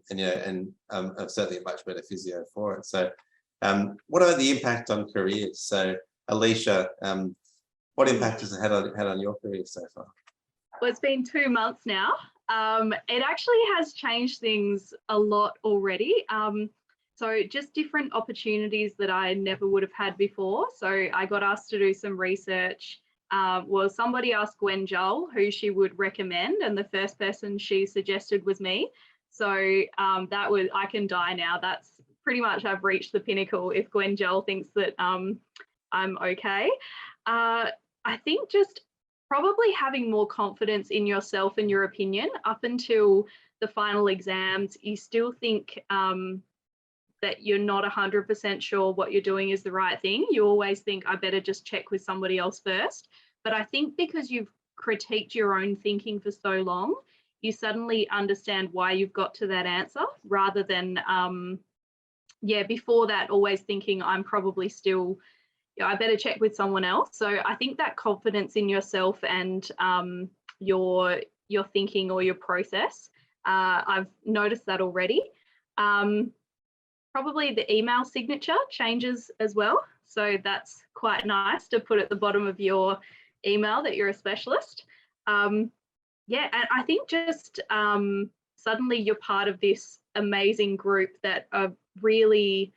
certainly a much better physio for it. So what about the impact on careers? So Alicia, what impact has it had on your career so far? Well, it's been 2 months now. It actually has changed things a lot already. So just different opportunities that I never would have had before. So I got asked to do some research. Somebody asked Gwen Jull who she would recommend, and the first person she suggested was me. So I can die now. That's pretty much, I've reached the pinnacle if Gwen Jull thinks that I'm okay. I think just probably having more confidence in yourself and your opinion. Up until the final exams, you still think that you're not 100% sure what you're doing is the right thing. You always think, I better just check with somebody else first. But I think because you've critiqued your own thinking for so long, you suddenly understand why you've got to that answer, rather than, before that, always thinking I'm probably still, I better check with someone else. So I think that confidence in yourself and your thinking or your process, I've noticed that already. Probably the email signature changes as well. So that's quite nice to put at the bottom of your email that you're a specialist. Yeah, and I think just suddenly you're part of this amazing group that are really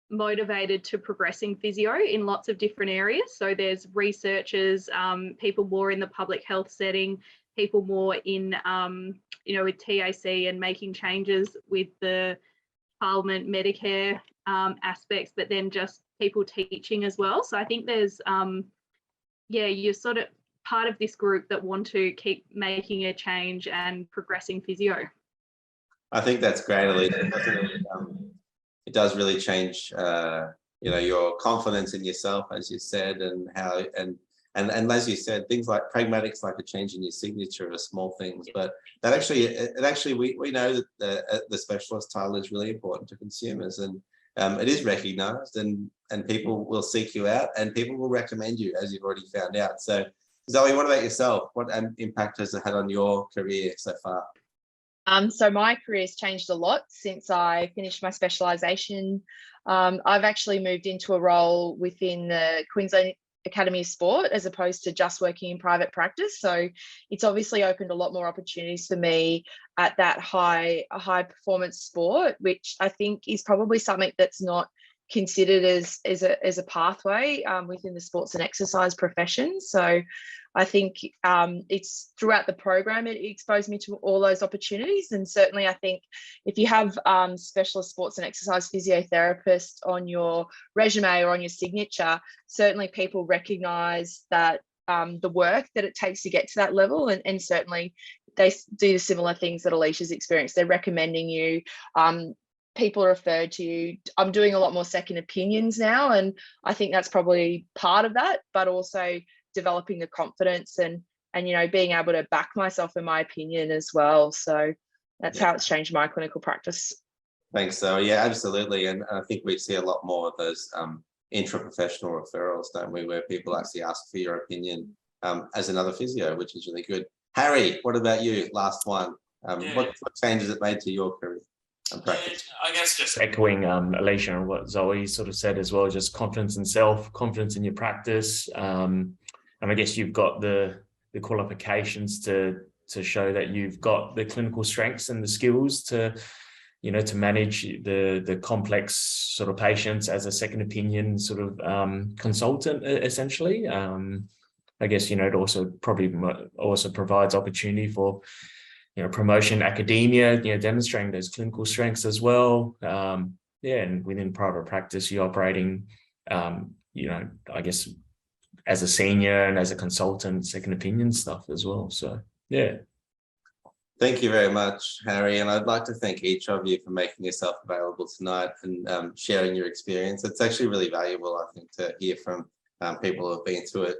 motivated to progressing physio in lots of different areas. So there's researchers, people more in the public health setting, people more in, with TAC and making changes with the Parliament Medicare aspects, but then just people teaching as well. So I think there's, you're sort of part of this group that want to keep making a change and progressing physio. I think that's great, Alicia. It does really change, your confidence in yourself, as you said, and how and as you said, things like pragmatics, like a change in your signature, are small things, but that actually we know that the specialist title is really important to consumers, and it is recognised, and people will seek you out, and people will recommend you, as you've already found out. So, Zoe, what about yourself? What impact has it had on your career so far? So my career's changed a lot since I finished my specialisation. I've actually moved into a role within the Queensland Academy of Sport as opposed to just working in private practice. So it's obviously opened a lot more opportunities for me at that high performance sport, which I think is probably something that's not considered as a pathway within the sports and exercise profession. So I think it's throughout the program, it exposed me to all those opportunities. And certainly I think if you have specialist sports and exercise physiotherapist on your resume or on your signature, certainly people recognise that the work that it takes to get to that level, and certainly they do the similar things that Alicia's experienced. They're recommending you. People are referred to you. I'm doing a lot more second opinions now, and I think that's probably part of that, but also developing the confidence and being able to back myself in my opinion as well. So that's how it's changed my clinical practice. Thanks, Zoe. Yeah, absolutely. And I think we see a lot more of those intra-professional referrals, don't we, where people actually ask for your opinion as another physio, which is really good. Harry, what about you? Last one. What changes it made to your career? I guess just echoing Alicia and what Zoe sort of said as well, just confidence in self, confidence in your practice. And I guess you've got the qualifications to show that you've got the clinical strengths and the skills to manage the complex sort of patients as a second opinion sort of consultant, essentially. I guess, it also probably also provides opportunity for promotion, academia, demonstrating those clinical strengths as well. And within private practice, you're operating, I guess, as a senior and as a consultant, second opinion stuff as well. So, yeah. Thank you very much, Harry. And I'd like to thank each of you for making yourself available tonight and sharing your experience. It's actually really valuable, I think, to hear from people who have been through it.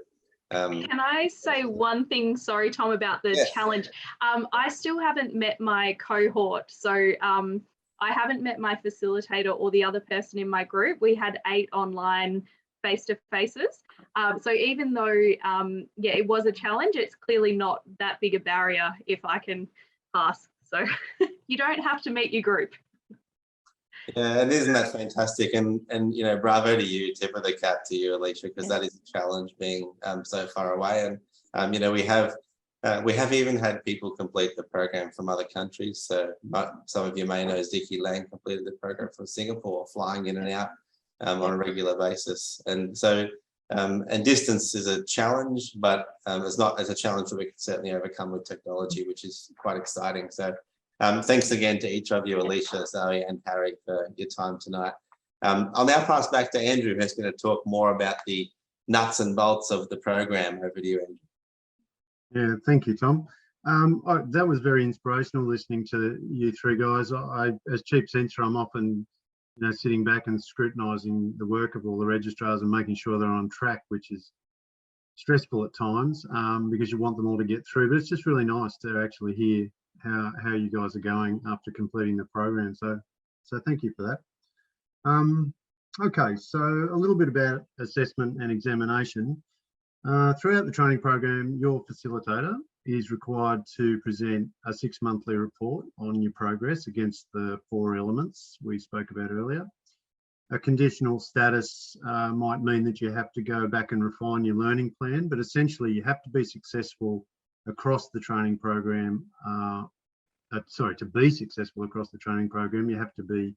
Can I say one thing, sorry, Tom, about the challenge? I still haven't met my cohort. So I haven't met my facilitator or the other person in my group. We had 8 online face-to-faces. So even though, it was a challenge, it's clearly not that big a barrier if I can pass. So you don't have to meet your group. Yeah, and isn't that fantastic? And bravo to you, tip of the cap to you, Alicia, because that is a challenge being so far away. And we have even had people complete the program from other countries. So some of you may know Ziki Lang completed the program from Singapore, flying in and out on a regular basis. And so and distance is a challenge, but it's not as a challenge that we can certainly overcome with technology, which is quite exciting. So thanks again to each of you, Alicia, Zoe, and Harry, for your time tonight. I'll now pass back to Andrew, who's going to talk more about the nuts and bolts of the program. Over to you, Andrew. Yeah, thank you, Tom. That was very inspirational listening to you three guys. As chief censor, I'm often sitting back and scrutinising the work of all the registrars and making sure they're on track, which is stressful at times because you want them all to get through. But it's just really nice to actually hear how you guys are going after completing the program. So thank you for that. Okay, so a little bit about assessment and examination. Throughout the training program, your facilitator is required to present a 6-monthly report on your progress against the 4 elements we spoke about earlier. A conditional status might mean that you have to go back and refine your learning plan, but essentially you have to be successful across the training program, to be successful across the training program, you have to be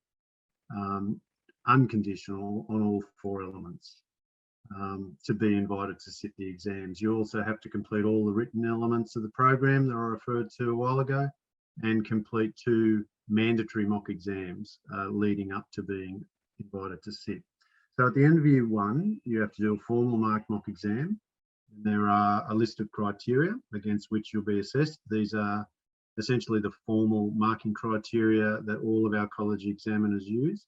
unconditional on all 4 elements to be invited to sit the exams. You also have to complete all the written elements of the program that I referred to a while ago, and complete 2 mandatory mock exams leading up to being invited to sit. So at the end of year 1, you have to do a formal marked mock exam. And there are a list of criteria against which you'll be assessed. These are essentially the formal marking criteria that all of our college examiners use.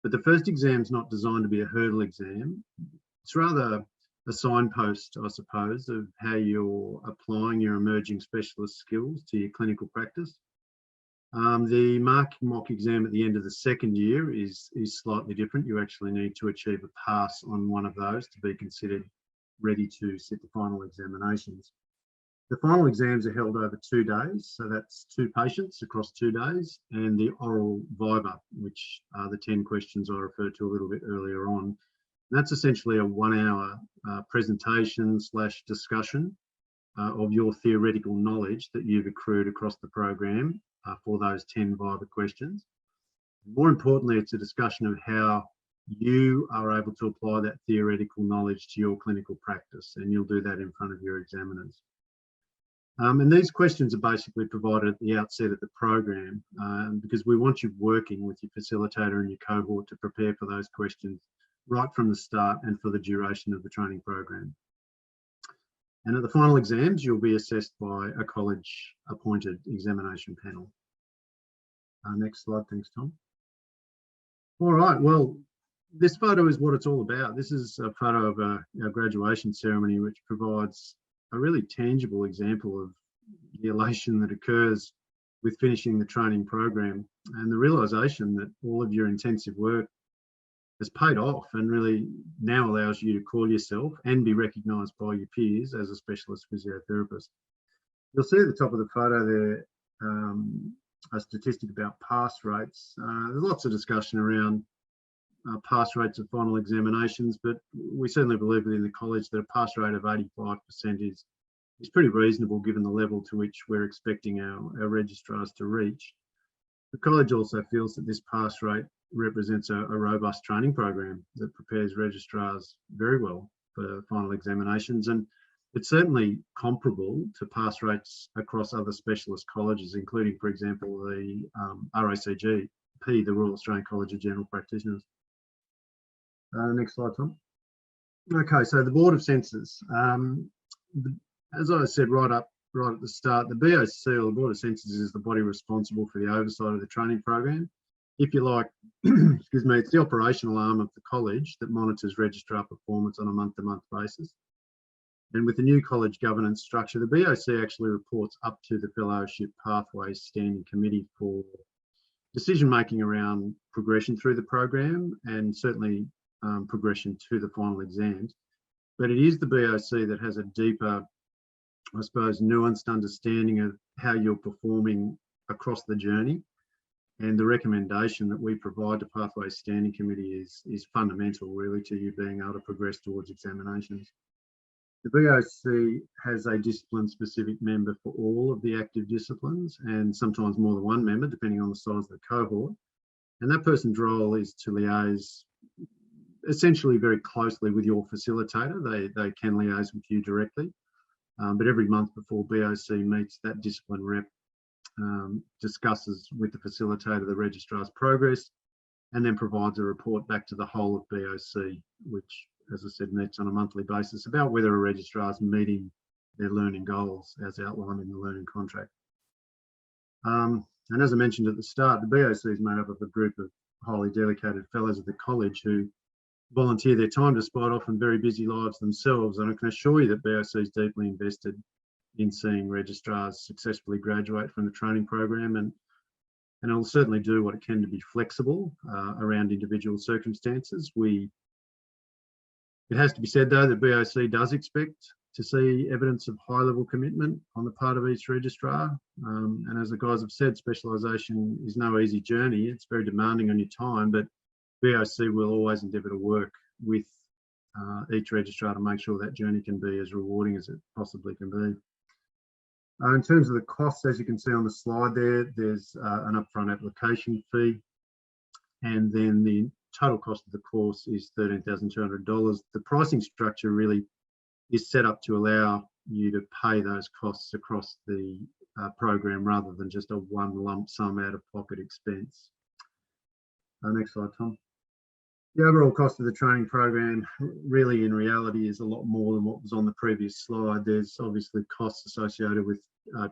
But the first exam is not designed to be a hurdle exam. It's rather a signpost, I suppose, of how you're applying your emerging specialist skills to your clinical practice. The marking mock exam at the end of the 2nd year is slightly different. You actually need to achieve a pass on one of those to be considered ready to sit the final examinations. The final exams are held over 2 days, so that's 2 patients across 2 days, and the oral viva, which are the 10 questions I referred to a little bit earlier on. And that's essentially a 1-hour presentation / discussion of your theoretical knowledge that you've accrued across the program for those 10 viva questions. More importantly, it's a discussion of how you are able to apply that theoretical knowledge to your clinical practice, and you'll do that in front of your examiners. And these questions are basically provided at the outset of the program because we want you working with your facilitator and your cohort to prepare for those questions right from the start and for the duration of the training program. And at the final exams, you'll be assessed by a college-appointed examination panel. Next slide, thanks, Tom. All right, well, this photo is what it's all about. This is a photo of our graduation ceremony, which provides a really tangible example of the elation that occurs with finishing the training program and the realisation that all of your intensive work has paid off and really now allows you to call yourself and be recognised by your peers as a specialist physiotherapist. You'll see at the top of the photo there a statistic about pass rates. There's lots of discussion around pass rates of final examinations, but we certainly believe within the college that a pass rate of 85% is pretty reasonable given the level to which we're expecting our registrars to reach. The college also feels that this pass rate represents a robust training program that prepares registrars very well for final examinations, and it's certainly comparable to pass rates across other specialist colleges, including, for example, the RACGP, the Royal Australian College of General Practitioners. Next slide, Tom. Okay, so the Board of Censors. As I said right at the start, the BOC, or the Board of Censors, is the body responsible for the oversight of the training program. If you like, excuse me, it's the operational arm of the college that monitors registrar performance on a month-to-month basis. And with the new college governance structure, the BOC actually reports up to the Fellowship Pathways Standing Committee for decision-making around progression through the program and certainly progression to the final exams. But it is the BOC that has a deeper, I suppose, nuanced understanding of how you're performing across the journey. And the recommendation that we provide to Pathways Standing Committee is fundamental, really, to you being able to progress towards examinations. The BOC has a discipline-specific member for all of the active disciplines, and sometimes more than one member, depending on the size of the cohort. And that person's role is to liaise essentially very closely with your facilitator. They can liaise with you directly, but every month before BOC meets, that discipline rep discusses with the facilitator the registrar's progress and then provides a report back to the whole of BOC, which, as I said, meets on a monthly basis about whether a registrar is meeting their learning goals as outlined in the learning contract. And as I mentioned at the start, the BOC is made up of a group of highly dedicated fellows of the college who volunteer their time despite often very busy lives themselves. And I can assure you that BOC is deeply invested in seeing registrars successfully graduate from the training program, and it'll certainly do what it can to be flexible around individual circumstances. It has to be said, though, that BOC does expect to see evidence of high-level commitment on the part of each registrar. And as the guys have said, specialisation is no easy journey. It's very demanding on your time, but BOC will always endeavour to work with each registrar to make sure that journey can be as rewarding as it possibly can be. In terms of the costs, as you can see on the slide there, there's an upfront application fee, and then the total cost of the course is $13,200. The pricing structure really is set up to allow you to pay those costs across the program rather than just a one lump sum out of pocket expense. Next slide, Tom. The overall cost of the training program really in reality is a lot more than what was on the previous slide. There's obviously costs associated with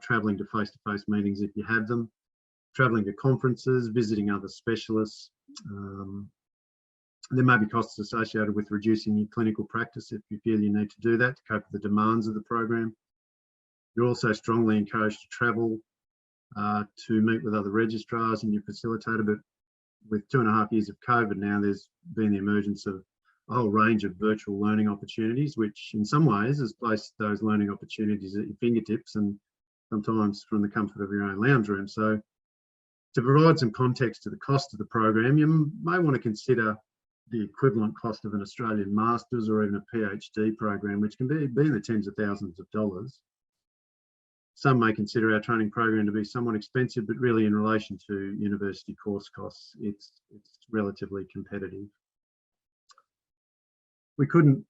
travelling to face-to-face meetings if you have them, travelling to conferences, visiting other specialists. There may be costs associated with reducing your clinical practice if you feel you need to do that to cope with the demands of the program. You're also strongly encouraged to travel to meet with other registrars and your facilitator, but with 2.5 years of COVID now, there's been the emergence of a whole range of virtual learning opportunities, which in some ways has placed those learning opportunities at your fingertips and sometimes from the comfort of your own lounge room. So to provide some context to the cost of the program, you may want to consider the equivalent cost of an Australian Masters or even a PhD program, which can be in the tens of thousands of dollars. Some may consider our training program to be somewhat expensive, but really in relation to university course costs, it's relatively competitive. We couldn't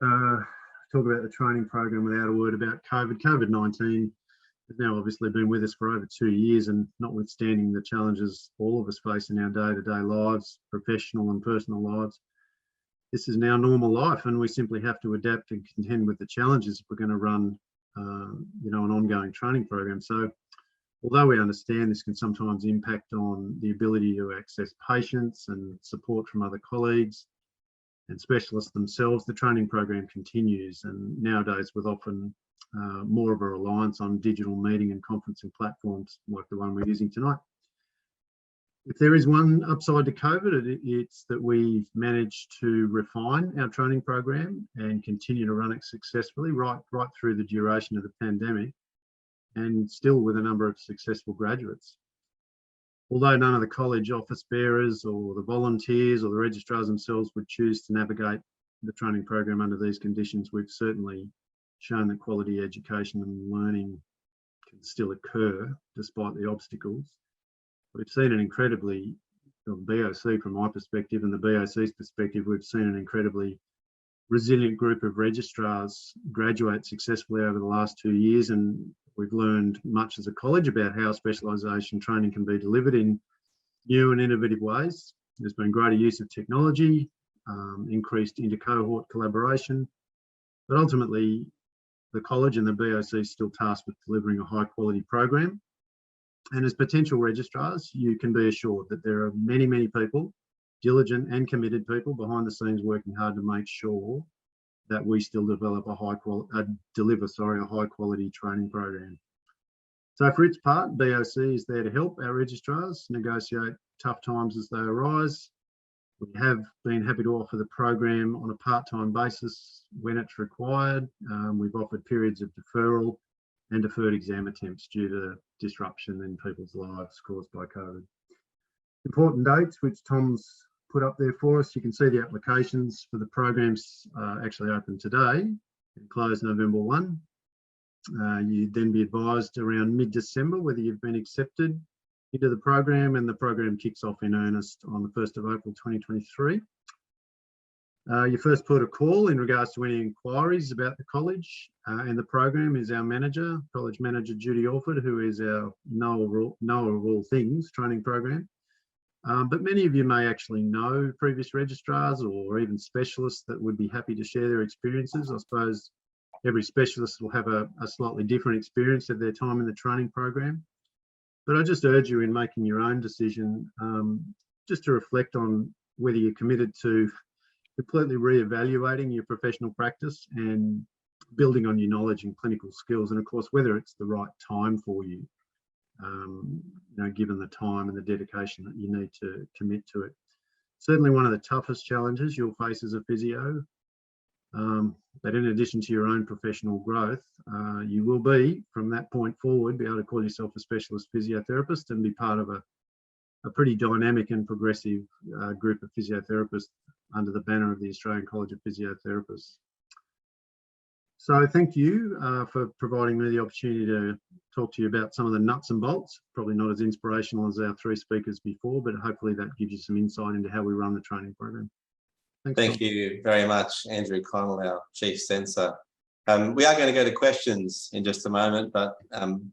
talk about the training program without a word about COVID. COVID-19 has now obviously been with us for over 2 years, and notwithstanding the challenges all of us face in our day-to-day lives, professional and personal lives, this is now normal life, and we simply have to adapt and contend with the challenges if we're going to run an ongoing training program. So although we understand this can sometimes impact on the ability to access patients and support from other colleagues and specialists themselves, the training program continues, and nowadays with often more of a reliance on digital meeting and conferencing platforms like the one we're using tonight. If there is one upside to COVID, it's that we've managed to refine our training program and continue to run it successfully right through the duration of the pandemic, and still with a number of successful graduates. Although none of the college office bearers or the volunteers or the registrars themselves would choose to navigate the training program under these conditions, we've certainly shown that quality education and learning can still occur despite the obstacles. We've seen an incredibly, from BOC from my perspective and the BOC's perspective, we've seen an incredibly resilient group of registrars graduate successfully over the last 2 years, and we've learned much as a college about how specialisation training can be delivered in new and innovative ways. There's been greater use of technology, increased inter-cohort collaboration, but ultimately the college and the BOC is still tasked with delivering a high quality program. And as potential registrars, you can be assured that there are many, many people, diligent and committed people behind the scenes working hard to make sure that we still develop a deliver a high quality training program. So for its part, BOC is there to help our registrars negotiate tough times as they arise. We have been happy to offer the program on a part-time basis when it's required. We've offered periods of deferral and deferred exam attempts due to disruption in people's lives caused by COVID. Important dates, which Tom's put up there for us. You can see the applications for the programs actually open today and close November 1. You'd then be advised around mid-December whether you've been accepted into the program, and the program kicks off in earnest on the 1st of April 2023. Your first port of call in regards to any inquiries about the college and the program is our manager, College Manager Judy Orford, who is our knower of all things training program. But many of you may actually know previous registrars or even specialists that would be happy to share their experiences. I suppose every specialist will have a slightly different experience of their time in the training program. But I just urge you in making your own decision, just to reflect on whether you're committed to completely re-evaluating your professional practice and building on your knowledge and clinical skills, and of course whether it's the right time for you, given the time and the dedication that you need to commit to it. Certainly one of the toughest challenges you'll face as a physio, but in addition to your own professional growth, you will be, from that point forward, be able to call yourself a specialist physiotherapist and be part of a pretty dynamic and progressive group of physiotherapists under the banner of the Australian College of Physiotherapists. So thank you for providing me the opportunity to talk to you about some of the nuts and bolts. Probably not as inspirational as our three speakers before, but hopefully that gives you some insight into how we run the training program. Thanks, Thank Tom. you very much, Andrew Connell, our Chief Censor. We are going to go to questions in just a moment, but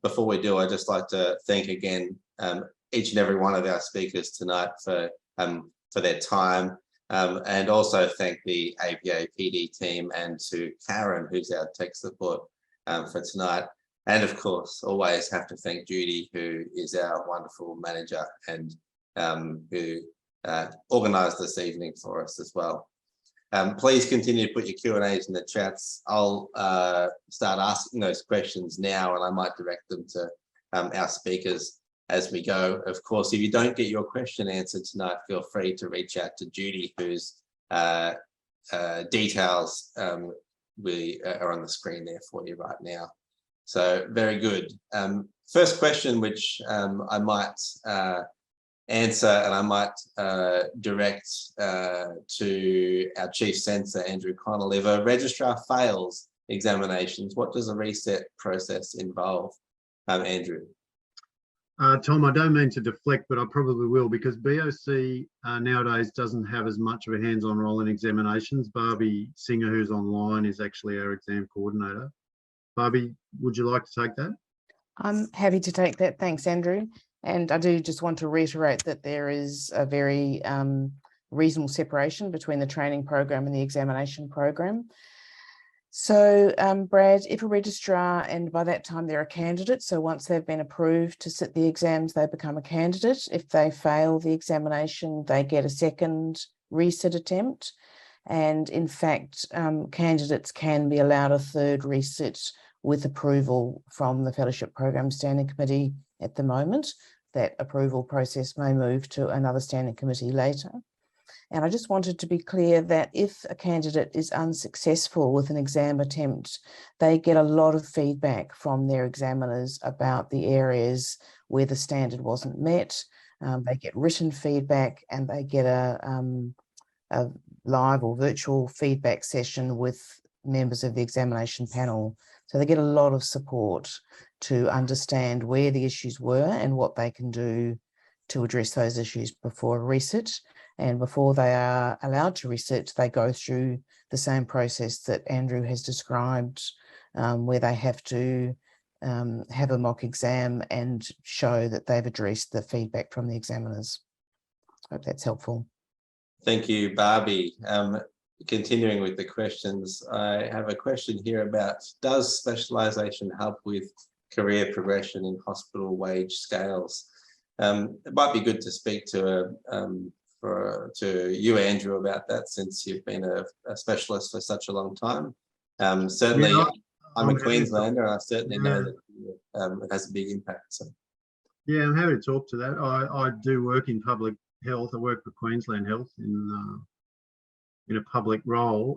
before we do, I'd just like to thank again each and every one of our speakers tonight for their time, and also thank the APA PD team and to Karen, who's our tech support for tonight. And of course, always have to thank Judy, who is our wonderful manager and who organised this evening for us as well. Please continue to put your Q&As in the chats. I'll start asking those questions now, and I might direct them to our speakers as we go. Of course, if you don't get your question answered tonight, feel free to reach out to Judy, whose details we are on the screen there for you right now. So very good. First question, which I might answer, and I might direct to our Chief Censor, Andrew Connell. If a registrar fails examinations, what does a reset process involve? Andrew. Tom, I don't mean to deflect, but I probably will, because BOC nowadays doesn't have as much of a hands-on role in examinations. Barbie Singer, who's online, is actually our exam coordinator. Barbie, would you like to take that? I'm happy to take that. Thanks, Andrew. And I do just want to reiterate that there is a very reasonable separation between the training program and the examination program. So, Brad, if a registrar, and by that time they're a candidate, so once they've been approved to sit the exams, they become a candidate. If they fail the examination, they get a second resit attempt. And in fact, candidates can be allowed a third resit with approval from the Fellowship Program Standing Committee at the moment. That approval process may move to another standing committee later. And I just wanted to be clear that if a candidate is unsuccessful with an exam attempt, they get a lot of feedback from their examiners about the areas where the standard wasn't met. They get written feedback, and they get a live or virtual feedback session with members of the examination panel. So they get a lot of support to understand where the issues were and what they can do to address those issues before a resit. And before they are allowed to resit, they go through the same process that Andrew has described, where they have to have a mock exam and show that they've addressed the feedback from the examiners. I hope that's helpful. Thank you, Barbie. Continuing with the questions, I have a question here about, does specialisation help with career progression in hospital wage scales? It might be good to speak to you, Andrew, about that, since you've been a specialist for such a long time. Certainly, yeah, I'm a Queenslander, and I certainly know that it has a big impact. So. Yeah, I'm happy to talk to that. I do work in public health. I work for Queensland Health in a public role.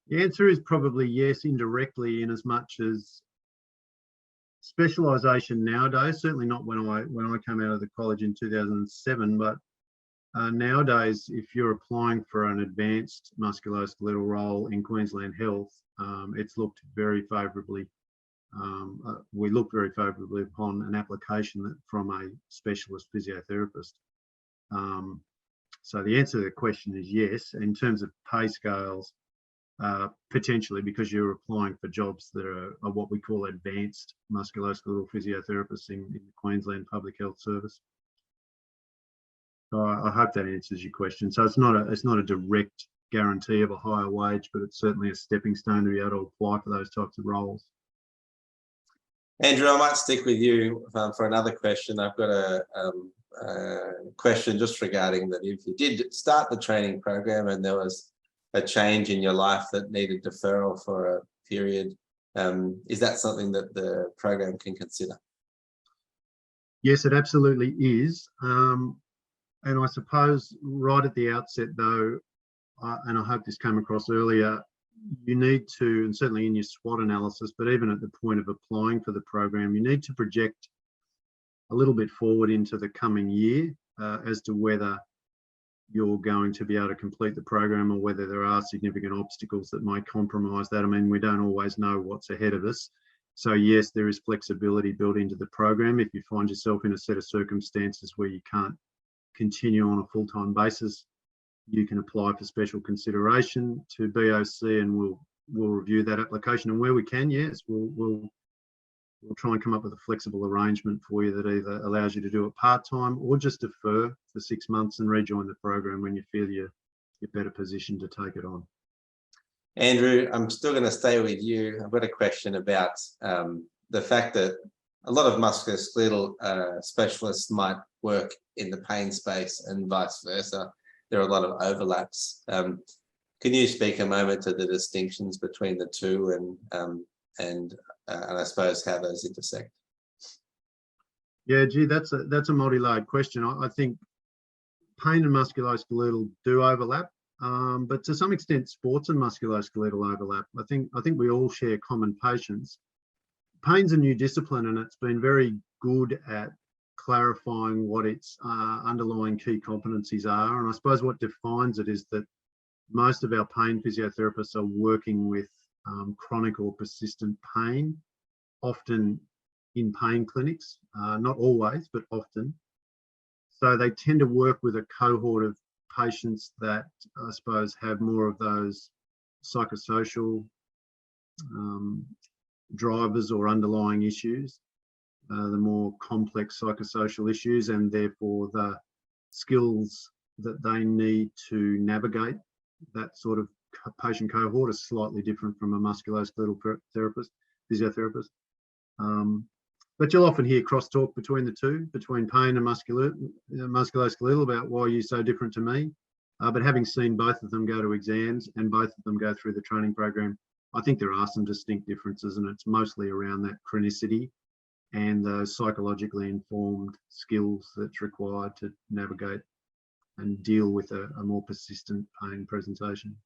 The answer is probably yes, indirectly, in as much as specialisation nowadays, certainly not when I came out of the college in 2007, but nowadays, if you're applying for an advanced musculoskeletal role in Queensland Health, it's looked very favourably. We look very favourably upon an application from a specialist physiotherapist. So the answer to the question is yes. In terms of pay scales, potentially, because you're applying for jobs that are what we call advanced musculoskeletal physiotherapists in the Queensland Public Health Service. So I hope that answers your question. So it's not a direct guarantee of a higher wage, but it's certainly a stepping stone to be able to apply for those types of roles. Andrew, I might stick with you for another question. I've got a question just regarding that if you did start the training program and there was a change in your life that needed deferral for a period, is that something that the program can consider? Yes, it absolutely is. And I suppose right at the outset, though, and I hope this came across earlier, you need to, and certainly in your SWOT analysis, but even at the point of applying for the program, you need to project a little bit forward into the coming year as to whether you're going to be able to complete the program, or whether there are significant obstacles that might compromise that. I mean, we don't always know what's ahead of us. So yes, there is flexibility built into the program. If you find yourself in a set of circumstances where you can't continue on a full-time basis, you can apply for special consideration to BOC, and we'll review that application. And where we can, yes, we'll try and come up with a flexible arrangement for you that either allows you to do it part-time or just defer for 6 months and rejoin the program when you feel you're better positioned to take it on. Andrew, I'm still going to stay with you. I've got a question about the fact that a lot of musculoskeletal specialists might work in the pain space and vice versa. There are a lot of overlaps. Can you speak a moment to the distinctions between the two and I suppose how those intersect? Yeah, gee, that's a multi-layered question. I think pain and musculoskeletal do overlap. But to some extent, sports and musculoskeletal overlap. I think we all share common patients. Pain's a new discipline, and it's been very good at clarifying what its underlying key competencies are. And I suppose what defines it is that most of our pain physiotherapists are working with chronic or persistent pain, often in pain clinics, not always, but often. So they tend to work with a cohort of patients that I suppose have more of those psychosocial drivers or underlying issues, the more complex psychosocial issues, and therefore the skills that they need to navigate that sort of patient cohort is slightly different from a musculoskeletal physiotherapist. But you'll often hear crosstalk between the two, between pain and musculoskeletal, about why you're so different to me. But having seen both of them go to exams and both of them go through the training program, I think there are some distinct differences, and it's mostly around that chronicity and those psychologically informed skills that's required to navigate and deal with a more persistent pain presentation.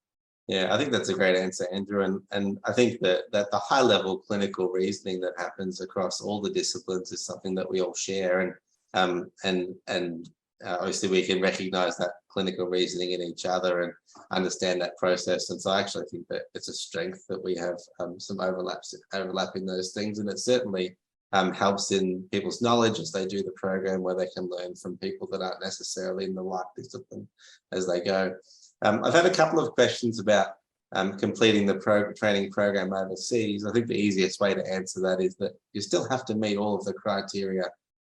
Yeah, I think that's a great answer, Andrew. And I think that the high level clinical reasoning that happens across all the disciplines is something that we all share. And obviously we can recognize that clinical reasoning in each other and understand that process. And so I actually think that it's a strength that we have some overlap in those things. And it certainly helps in people's knowledge as they do the program, where they can learn from people that aren't necessarily in the like discipline as they go. I've had a couple of questions about completing the training program overseas. I think the easiest way to answer that is that you still have to meet all of the criteria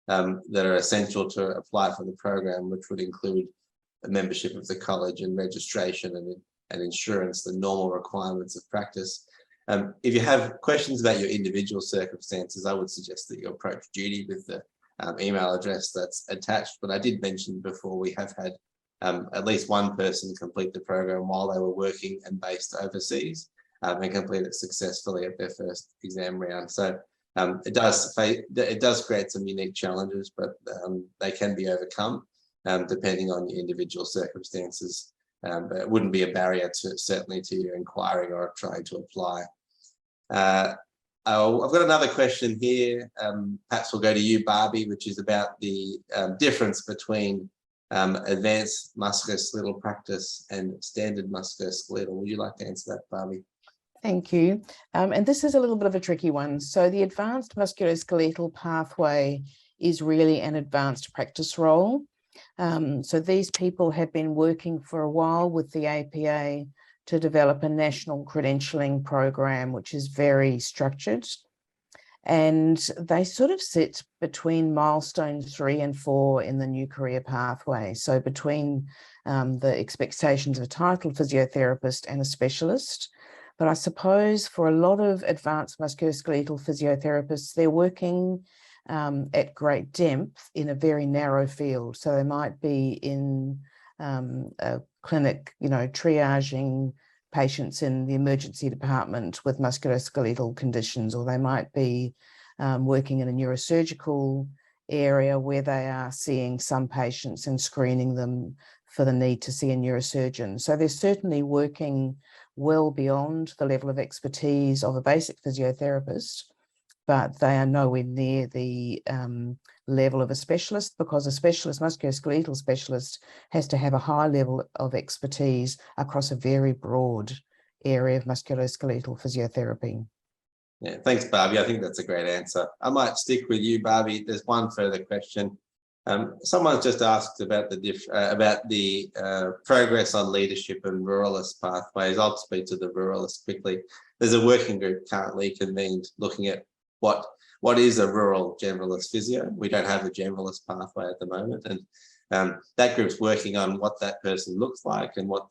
that are essential to apply for the program, which would include a membership of the college and registration and insurance, the normal requirements of practice. If you have questions about your individual circumstances, I would suggest that you approach Judy with the email address that's attached. But I did mention before, we have had at least one person complete the program while they were working and based overseas and complete it successfully at their first exam round. So it does create some unique challenges, but they can be overcome depending on your individual circumstances. But it wouldn't be a barrier certainly to your inquiring or trying to apply. I've got another question here. Perhaps we'll go to you, Barbie, which is about the difference between advanced musculoskeletal practice and standard musculoskeletal. Would you like to answer that, Barbie? Thank you. And this is a little bit of a tricky one. So the advanced musculoskeletal pathway is really an advanced practice role. So these people have been working for a while with the APA to develop a national credentialing program, which is very structured. And they sort of sit between milestone 3 and 4 in the new career pathway. So between the expectations of a titled physiotherapist and a specialist. But I suppose for a lot of advanced musculoskeletal physiotherapists, they're working at great depth in a very narrow field. So they might be in a clinic, triaging patients in the emergency department with musculoskeletal conditions, or they might be working in a neurosurgical area where they are seeing some patients and screening them for the need to see a neurosurgeon. So they're certainly working well beyond the level of expertise of a basic physiotherapist, but they are nowhere near the level of a specialist, because a specialist, musculoskeletal specialist, has to have a high level of expertise across a very broad area of musculoskeletal physiotherapy. Yeah, thanks, Barbie. I think that's a great answer. I might stick with you, Barbie. There's one further question. Someone's just asked about the progress on leadership and ruralist pathways. I'll speak to the ruralist quickly. There's a working group currently convened looking at what is a rural generalist physio. We don't have a generalist pathway at the moment, and that group's working on what that person looks like and what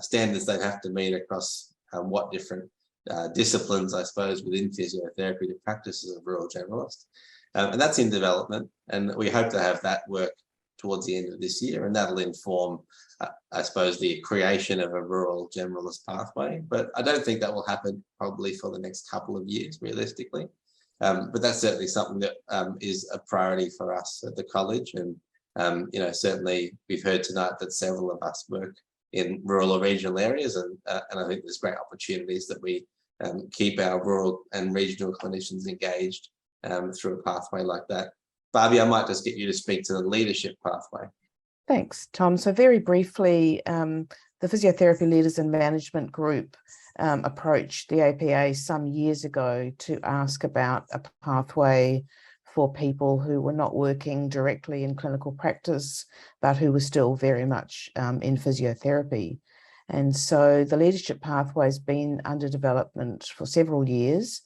standards they have to meet across what different disciplines, I suppose, within physiotherapy to practice as a rural generalist. And that's in development, and we hope to have that work towards the end of this year, and that'll inform, I suppose, the creation of a rural generalist pathway. But I don't think that will happen probably for the next couple of years, realistically. But that's certainly something that is a priority for us at the college. And, certainly we've heard tonight that several of us work in rural or regional areas, and I think there's great opportunities that we keep our rural and regional clinicians engaged through a pathway like that. Barbie, I might just get you to speak to the leadership pathway. Thanks, Tom. So very briefly, the Physiotherapy Leaders and Management Group approached the APA some years ago to ask about a pathway for people who were not working directly in clinical practice, but who were still very much in physiotherapy. And so the leadership pathway has been under development for several years.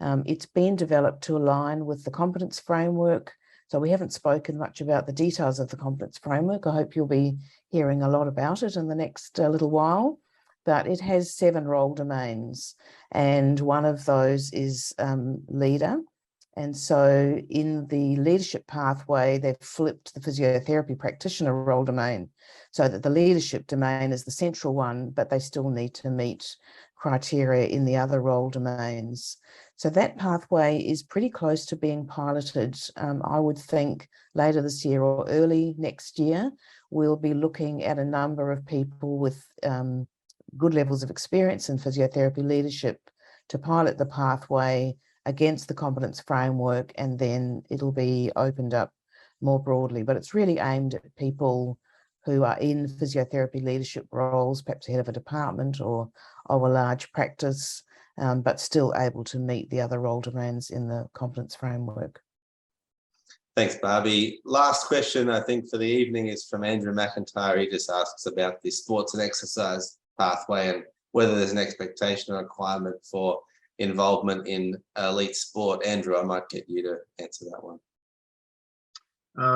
It's been developed to align with the competence framework. So we haven't spoken much about the details of the competence framework. I hope you'll be hearing a lot about it in the next little while, but it has 7 role domains, and one of those is leader. And so in the leadership pathway, they've flipped the physiotherapy practitioner role domain so that the leadership domain is the central one, but they still need to meet criteria in the other role domains. So that pathway is pretty close to being piloted. I would think later this year or early next year, we'll be looking at a number of people with good levels of experience in physiotherapy leadership to pilot the pathway against the competence framework, and then it'll be opened up more broadly. But it's really aimed at people who are in physiotherapy leadership roles, perhaps head of a department or of a large practice, but still able to meet the other role domains in the competence framework. Thanks, Barbie. Last question, I think, for the evening is from Andrew McIntyre. He just asks about the sports and exercise pathway and whether there's an expectation or requirement for involvement in elite sport. Andrew, I might get you to answer that one.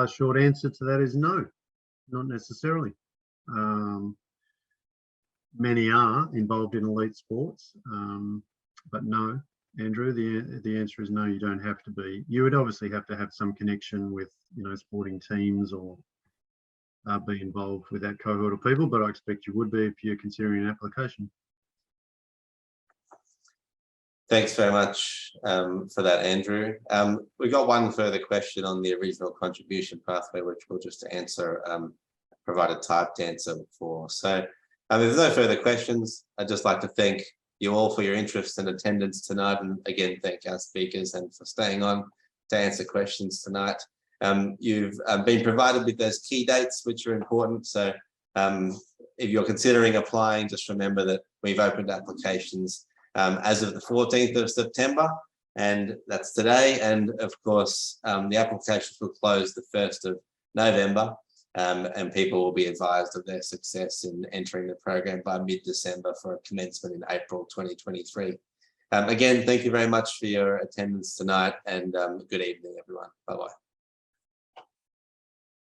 Short answer to that is no, not necessarily. Many are involved in elite sports, but no, Andrew, the answer is no, you don't have to be. You would obviously have to have some connection with, sporting teams or be involved with that cohort of people, but I expect you would be if you're considering an application. Thanks very much for that, Andrew. We've got one further question on the original contribution pathway, which we'll just answer, provide a typed answer for. So if there's no further questions, I'd just like to thank you all for your interest and attendance tonight, and again, thank our speakers and for staying on to answer questions tonight. You've been provided with those key dates, which are important. So if you're considering applying, just remember that we've opened applications as of the 14th of September, and that's today. And of course, the applications will close the 1st of November, and people will be advised of their success in entering the program by mid-December for a commencement in April 2023. Again, thank you very much for your attendance tonight, and good evening, everyone. Bye-bye.